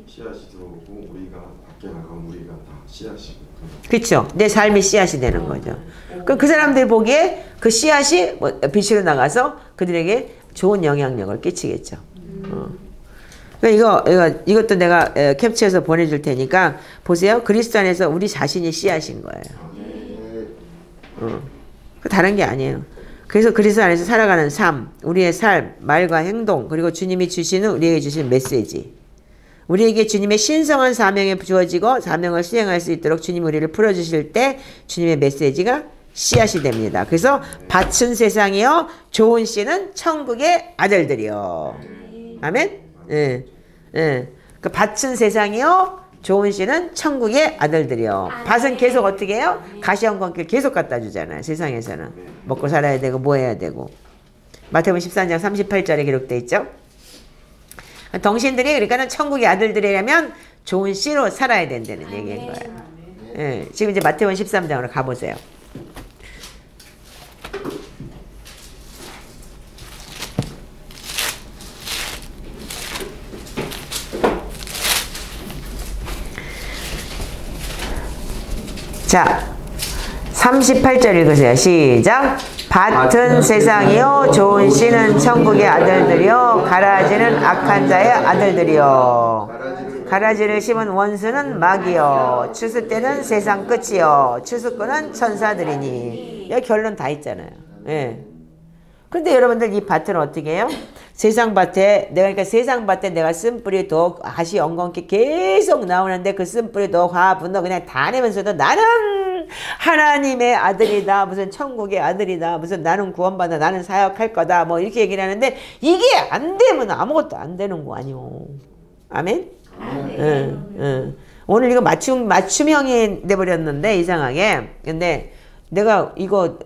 씨앗이 들어오고 우리가 밖에 나가면 우리가 다 씨앗이고. 그렇죠. 내 삶이 씨앗이 되는 거죠. 그럼 그 사람들 보기에 그 씨앗이 빛으로 나가서 그들에게 좋은 영향력을 끼치겠죠. 그러니까 이것도 내가 캡처해서 보내줄 테니까 보세요. 그리스도 안에서 우리 자신이 씨앗인 거예요. 다른 게 아니에요. 그래서 그리스도 안에서 살아가는 삶, 우리의 삶, 말과 행동, 그리고 주님이 우리에게 주신 메시지. 우리에게 주님의 신성한 사명이 주어지고 사명을 수행할 수 있도록 주님 우리를 풀어주실 때 주님의 메시지가 씨앗이 됩니다. 그래서 밭은 세상이요 좋은 씨는 천국의 아들들이요. 아멘? 예. 예. 그 밭은 세상이요 좋은 씨는 천국의 아들들이요. 밭은 계속 어떻게 해요? 가시형광길 계속 갖다 주잖아요. 세상에서는 먹고 살아야 되고 뭐 해야 되고. 마태복음 13장 38절에 기록되어 있죠. 동신들이 그러니까는 천국의 아들들이라면 좋은 씨로 살아야 된다는 얘기인 거예요. 예. 지금 이제 마태복음 13장으로 가보세요. 자, 38절 읽으세요. 시작. 밭은 세상이요 좋은 씨는 천국의 아들들이요 가라지는 악한 자의 아들들이요. 가라지를 심은 원수는 마귀요 추수 때는 세상 끝이요 추수꾼은 천사들이니. 여기 결론 다 있잖아요. 예. 근데 여러분들 이 밭은 어떻게 해요? 세상 밭에 그러니까 세상 밭에 내가 쓴 뿌리 더 가시 엉겅퀴 계속 나오는데 그 쓴 뿌리 더 화 분노 그냥 다 내면서도 나는 하나님의 아들이다, 무슨 천국의 아들이다, 무슨 나는 구원받아, 나는 사역할 거다, 뭐 이렇게 얘기를 하는데 이게 안 되면 아무것도 안 되는 거 아니오. 아멘? 응. 오늘 이거 맞춤형이 돼버렸는데 이상하게. 근데 내가 이거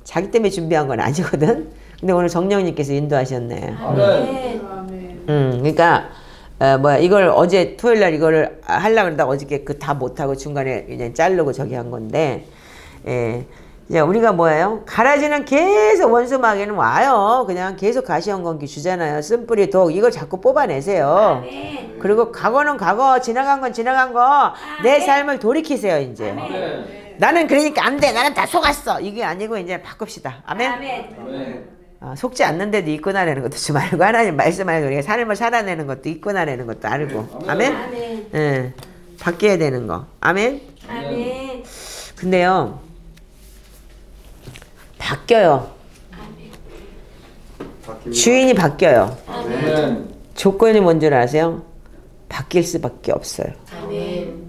자기 때문에 준비한 건 아니거든. 근데 오늘 정령님께서 인도하셨네. 아멘. 그러니까 이걸 어제 토요일 날 이거를 하려고 그러다가 어저께 그 다 못하고 중간에 그냥 자르고 저기 한 건데, 예. 이제 우리가 뭐예요? 가라지는 계속 원수 마귀는 와요. 그냥 계속 가시형건기 주잖아요. 쓴뿌리 독 이걸 자꾸 뽑아내세요. 아멘. 그리고 과거는 과거, 지나간 건 지나간 거, 내 삶을 돌이키세요 이제. 아멘. 나는 그러니까 안 돼. 나는 다 속았어. 이게 아니고 이제 바꿉시다. 아멘. 아멘. 아멘. 속지 않는데도 있구나라는 것도 좀 알고 하나님 말씀하고 우리가 삶을 살아내는 것도 있구나라는 것도 알고. 아멘. 아멘. 예. 바뀌어야 되는 거. 아멘. 아멘. 근데요. 바뀌어요. 바뀝니다. 주인이 바뀌어요. 아멘. 조건이 뭔 줄 아세요? 바뀔 수밖에 없어요. 아멘.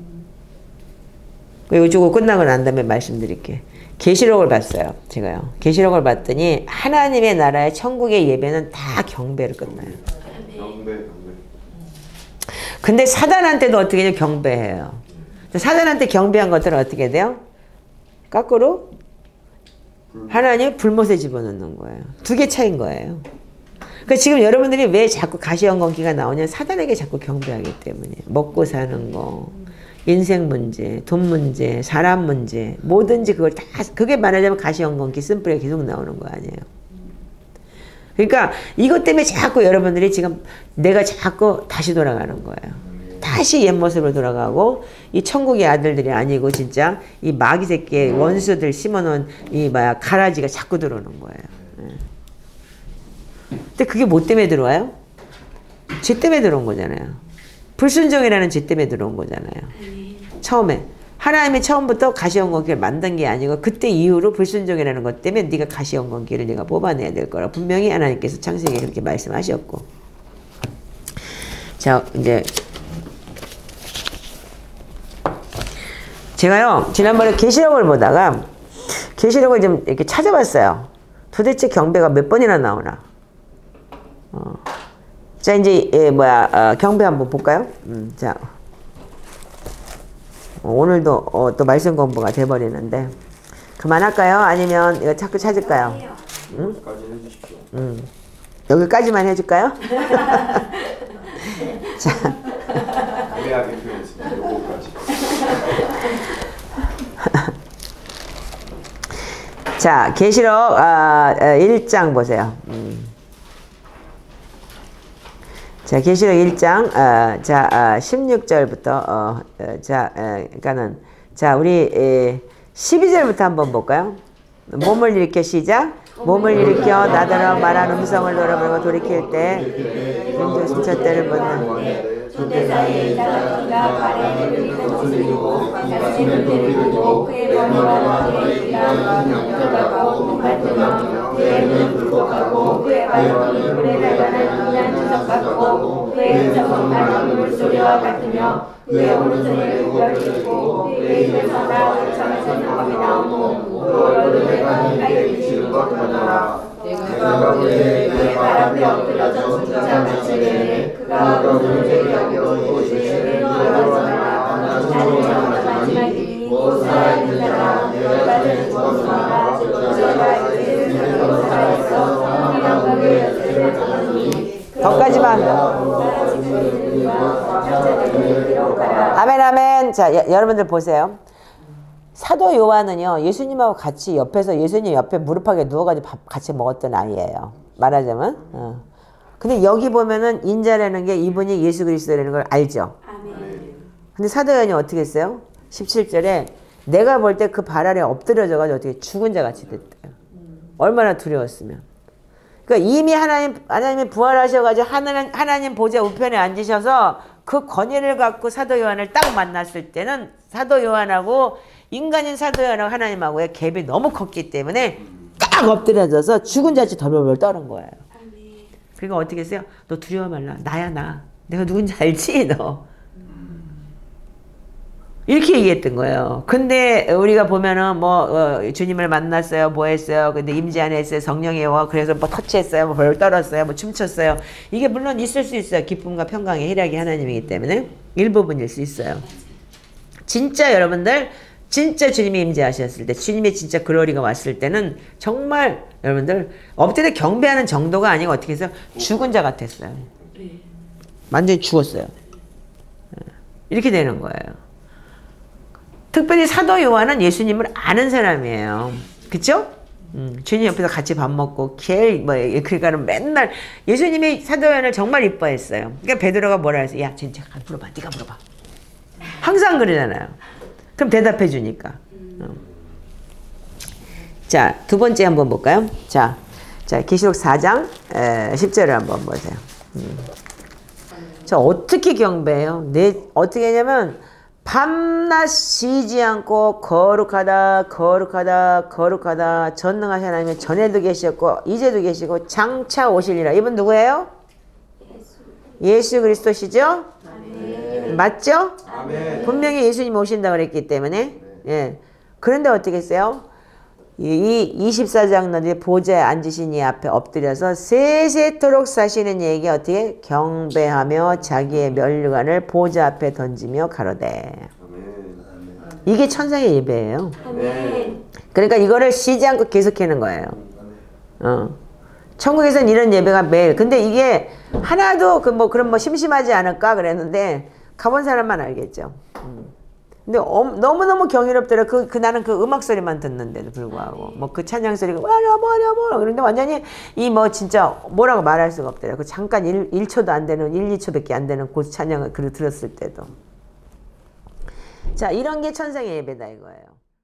요거 끝나고 난 다음에 말씀드릴게요. 계시록을 봤어요. 제가요. 계시록을 봤더니 하나님의 나라의 천국의 예배는 다 경배를 끝나요. 경배. 근데 사단한테도 어떻게 해요? 경배해요. 사단한테 경배한 것들은 어떻게 돼요? 거꾸로 하나님 불못에 집어넣는 거예요. 두 개 차이인 거예요. 그러니까 지금 여러분들이 왜 자꾸 가시형건기가 나오냐? 사단에게 자꾸 경배하기 때문에. 먹고 사는 거, 인생 문제, 돈 문제, 사람 문제, 뭐든지 그걸 다, 그게 말하자면 가시형건기 쓴뿌리가 계속 나오는 거 아니에요. 그러니까 이것 때문에 자꾸 여러분들이 지금 내가 자꾸 다시 돌아가는 거예요. 다시 옛 모습으로 돌아가고 이 천국의 아들들이 아니고 진짜 이 마귀 새끼의 원수들 심어놓은 이 가라지가 자꾸 들어오는 거예요. 근데 그게 뭐 때문에 들어와요? 죄 때문에 들어온 거잖아요. 불순종이라는 죄 때문에 들어온 거잖아요. 처음에 하나님이 처음부터 가시형건기를 만든 게 아니고 그때 이후로 불순종이라는 것 때문에 네가 가시형건기를 네가 뽑아내야 될 거라 분명히 하나님께서 창세기에 그렇게 말씀하셨고. 자, 이제 제가요 지난번에 계시록을 보다가 계시록을 좀 이렇게 찾아봤어요. 도대체 경배가 몇 번이나 나오나. 자 이제 경배 한번 볼까요? 자 오늘도 또 말씀 공부가 돼버리는데 그만할까요? 아니면 이거 자꾸 찾을까요? 응? 까지 해주십시오. 여기까지만 해줄까요? 자, 애매하게 표현했습니다. 요거까지. 자 계시록 1장 보세요. 자 계시록 1장 16절부터 그러니까는 자 우리 12절부터 한번 볼까요? 몸을 일으켜 시작. 몸을 일으켜 나더러 말하는 음성을 들어보고 돌이킬 때 숨차 때를 묻는 천대 사이에 있다가 그가 발에 들리는 것을 이루고 가슴에 들리고 그의 머리와 그의 귀가 들어가고 발등과 그의 눈은 붉고 그의 발목이 물에 달가는 귀한 주석 같고 그의 음성은 많은 물소리와 같으며 그의 오른손에 우결이 있고 그의 입에서 나무를 참에서 나무이 나오고 그 얼굴에 가까이 비치는 것 같더라. 내가 볼때 그의 발 앞에 엎드려져 죽자 같이 되네. 그가 그를 여기고 이제 너희가 마지막이 못 살아있는 자라 내가 가진 죽었으나 저가 이제 스스로 살아있어 영광의 열쇠를 받았으니 거기까지만. 아멘 아멘. 자 여러분들 보세요. 사도 요한은요 예수님하고 같이 옆에서 예수님 옆에 무릎하게 누워가지고 밥 같이 먹었던 아이예요. 말하자면. 근데 여기 보면은 인자라는 게 이분이 예수 그리스도라는 걸 알죠. 근데 사도 요한이 어떻게 했어요? 17절에 내가 볼 때 그 발 아래 엎드려져가지고 어떻게 죽은 자 같이 됐대요. 얼마나 두려웠으면. 그러니까 이미 하나님이 부활하셔가지고 하나님 보좌 우편에 앉으셔서 그 권위를 갖고 사도 요한을 딱 만났을 때는 사도 요한하고 인간인 사도 요한하고 하나님하고의 갭이 너무 컸기 때문에 딱 엎드려져서 죽은 자같이 덜벌벌 떠는 거예요. 그러니까 어떻게 했어요? 너 두려워 말라. 나야 나. 내가 누군지 알지 너. 이렇게 얘기했던 거예요. 근데 우리가 보면은 주님을 만났어요. 뭐 했어요. 근데 임재 안 했어요. 성령이 와. 그래서 뭐 터치했어요. 뭐 벌 떨었어요. 뭐 춤췄어요. 이게 물론 있을 수 있어요. 기쁨과 평강의 희락이 하나님이기 때문에 일부분일 수 있어요. 진짜 여러분들 진짜 주님이 임재하셨을 때 주님의 진짜 글로리가 왔을 때는 정말 여러분들 엎드려 경배하는 정도가 아니고 어떻게 해서 죽은 자 같았어요. 완전히 죽었어요. 이렇게 되는 거예요. 특별히 사도 요한은 예수님을 아는 사람이에요. 그쵸? 주님 옆에서 같이 밥 먹고 그러니까는 맨날 예수님이 사도 요한을 정말 이뻐했어요. 그러니까 베드로가 뭐라 했어요? 야 진짜 물어봐, 네가 물어봐. 항상 그러잖아요. 그럼 대답해 주니까. 자, 두 번째 한번 볼까요? 자, 계시록 4장 10절을 한번 보세요. 자, 어떻게 경배해요? 어떻게 하냐면 밤낮 쉬지 않고 거룩하다 거룩하다 거룩하다 전능하신 하나님이 전에도 계셨고 이제도 계시고 장차 오시리라. 이분 누구예요? 예수 그리스도시죠? 아멘. 맞죠? 아멘. 분명히 예수님 오신다고 그랬기 때문에. 예. 그런데 어떻게 했어요? 이 24장 너희 보좌에 앉으신 이 앞에 엎드려서 세세토록 사시는 이에게 어떻게 경배하며 자기의 면류관을 보좌 앞에 던지며 가로되. 이게 천상의 예배예요. 그러니까 이거를 쉬지 않고 계속하는 거예요. 천국에서는 이런 예배가 매일. 근데 이게 하나도 그럼 심심하지 않을까 그랬는데 가본 사람만 알겠죠. 근데 너무너무 경이롭더라. 나는 그 음악 소리만 듣는데도 불구하고 그 찬양 소리가 뭐라 그런데 완전히 진짜 뭐라고 말할 수가 없더라. 그 잠깐 1초도 안 되는 1, 2초밖에 안 되는 그 찬양을 들었을 때도. 자, 이런 게 천상의 예배다 이거예요.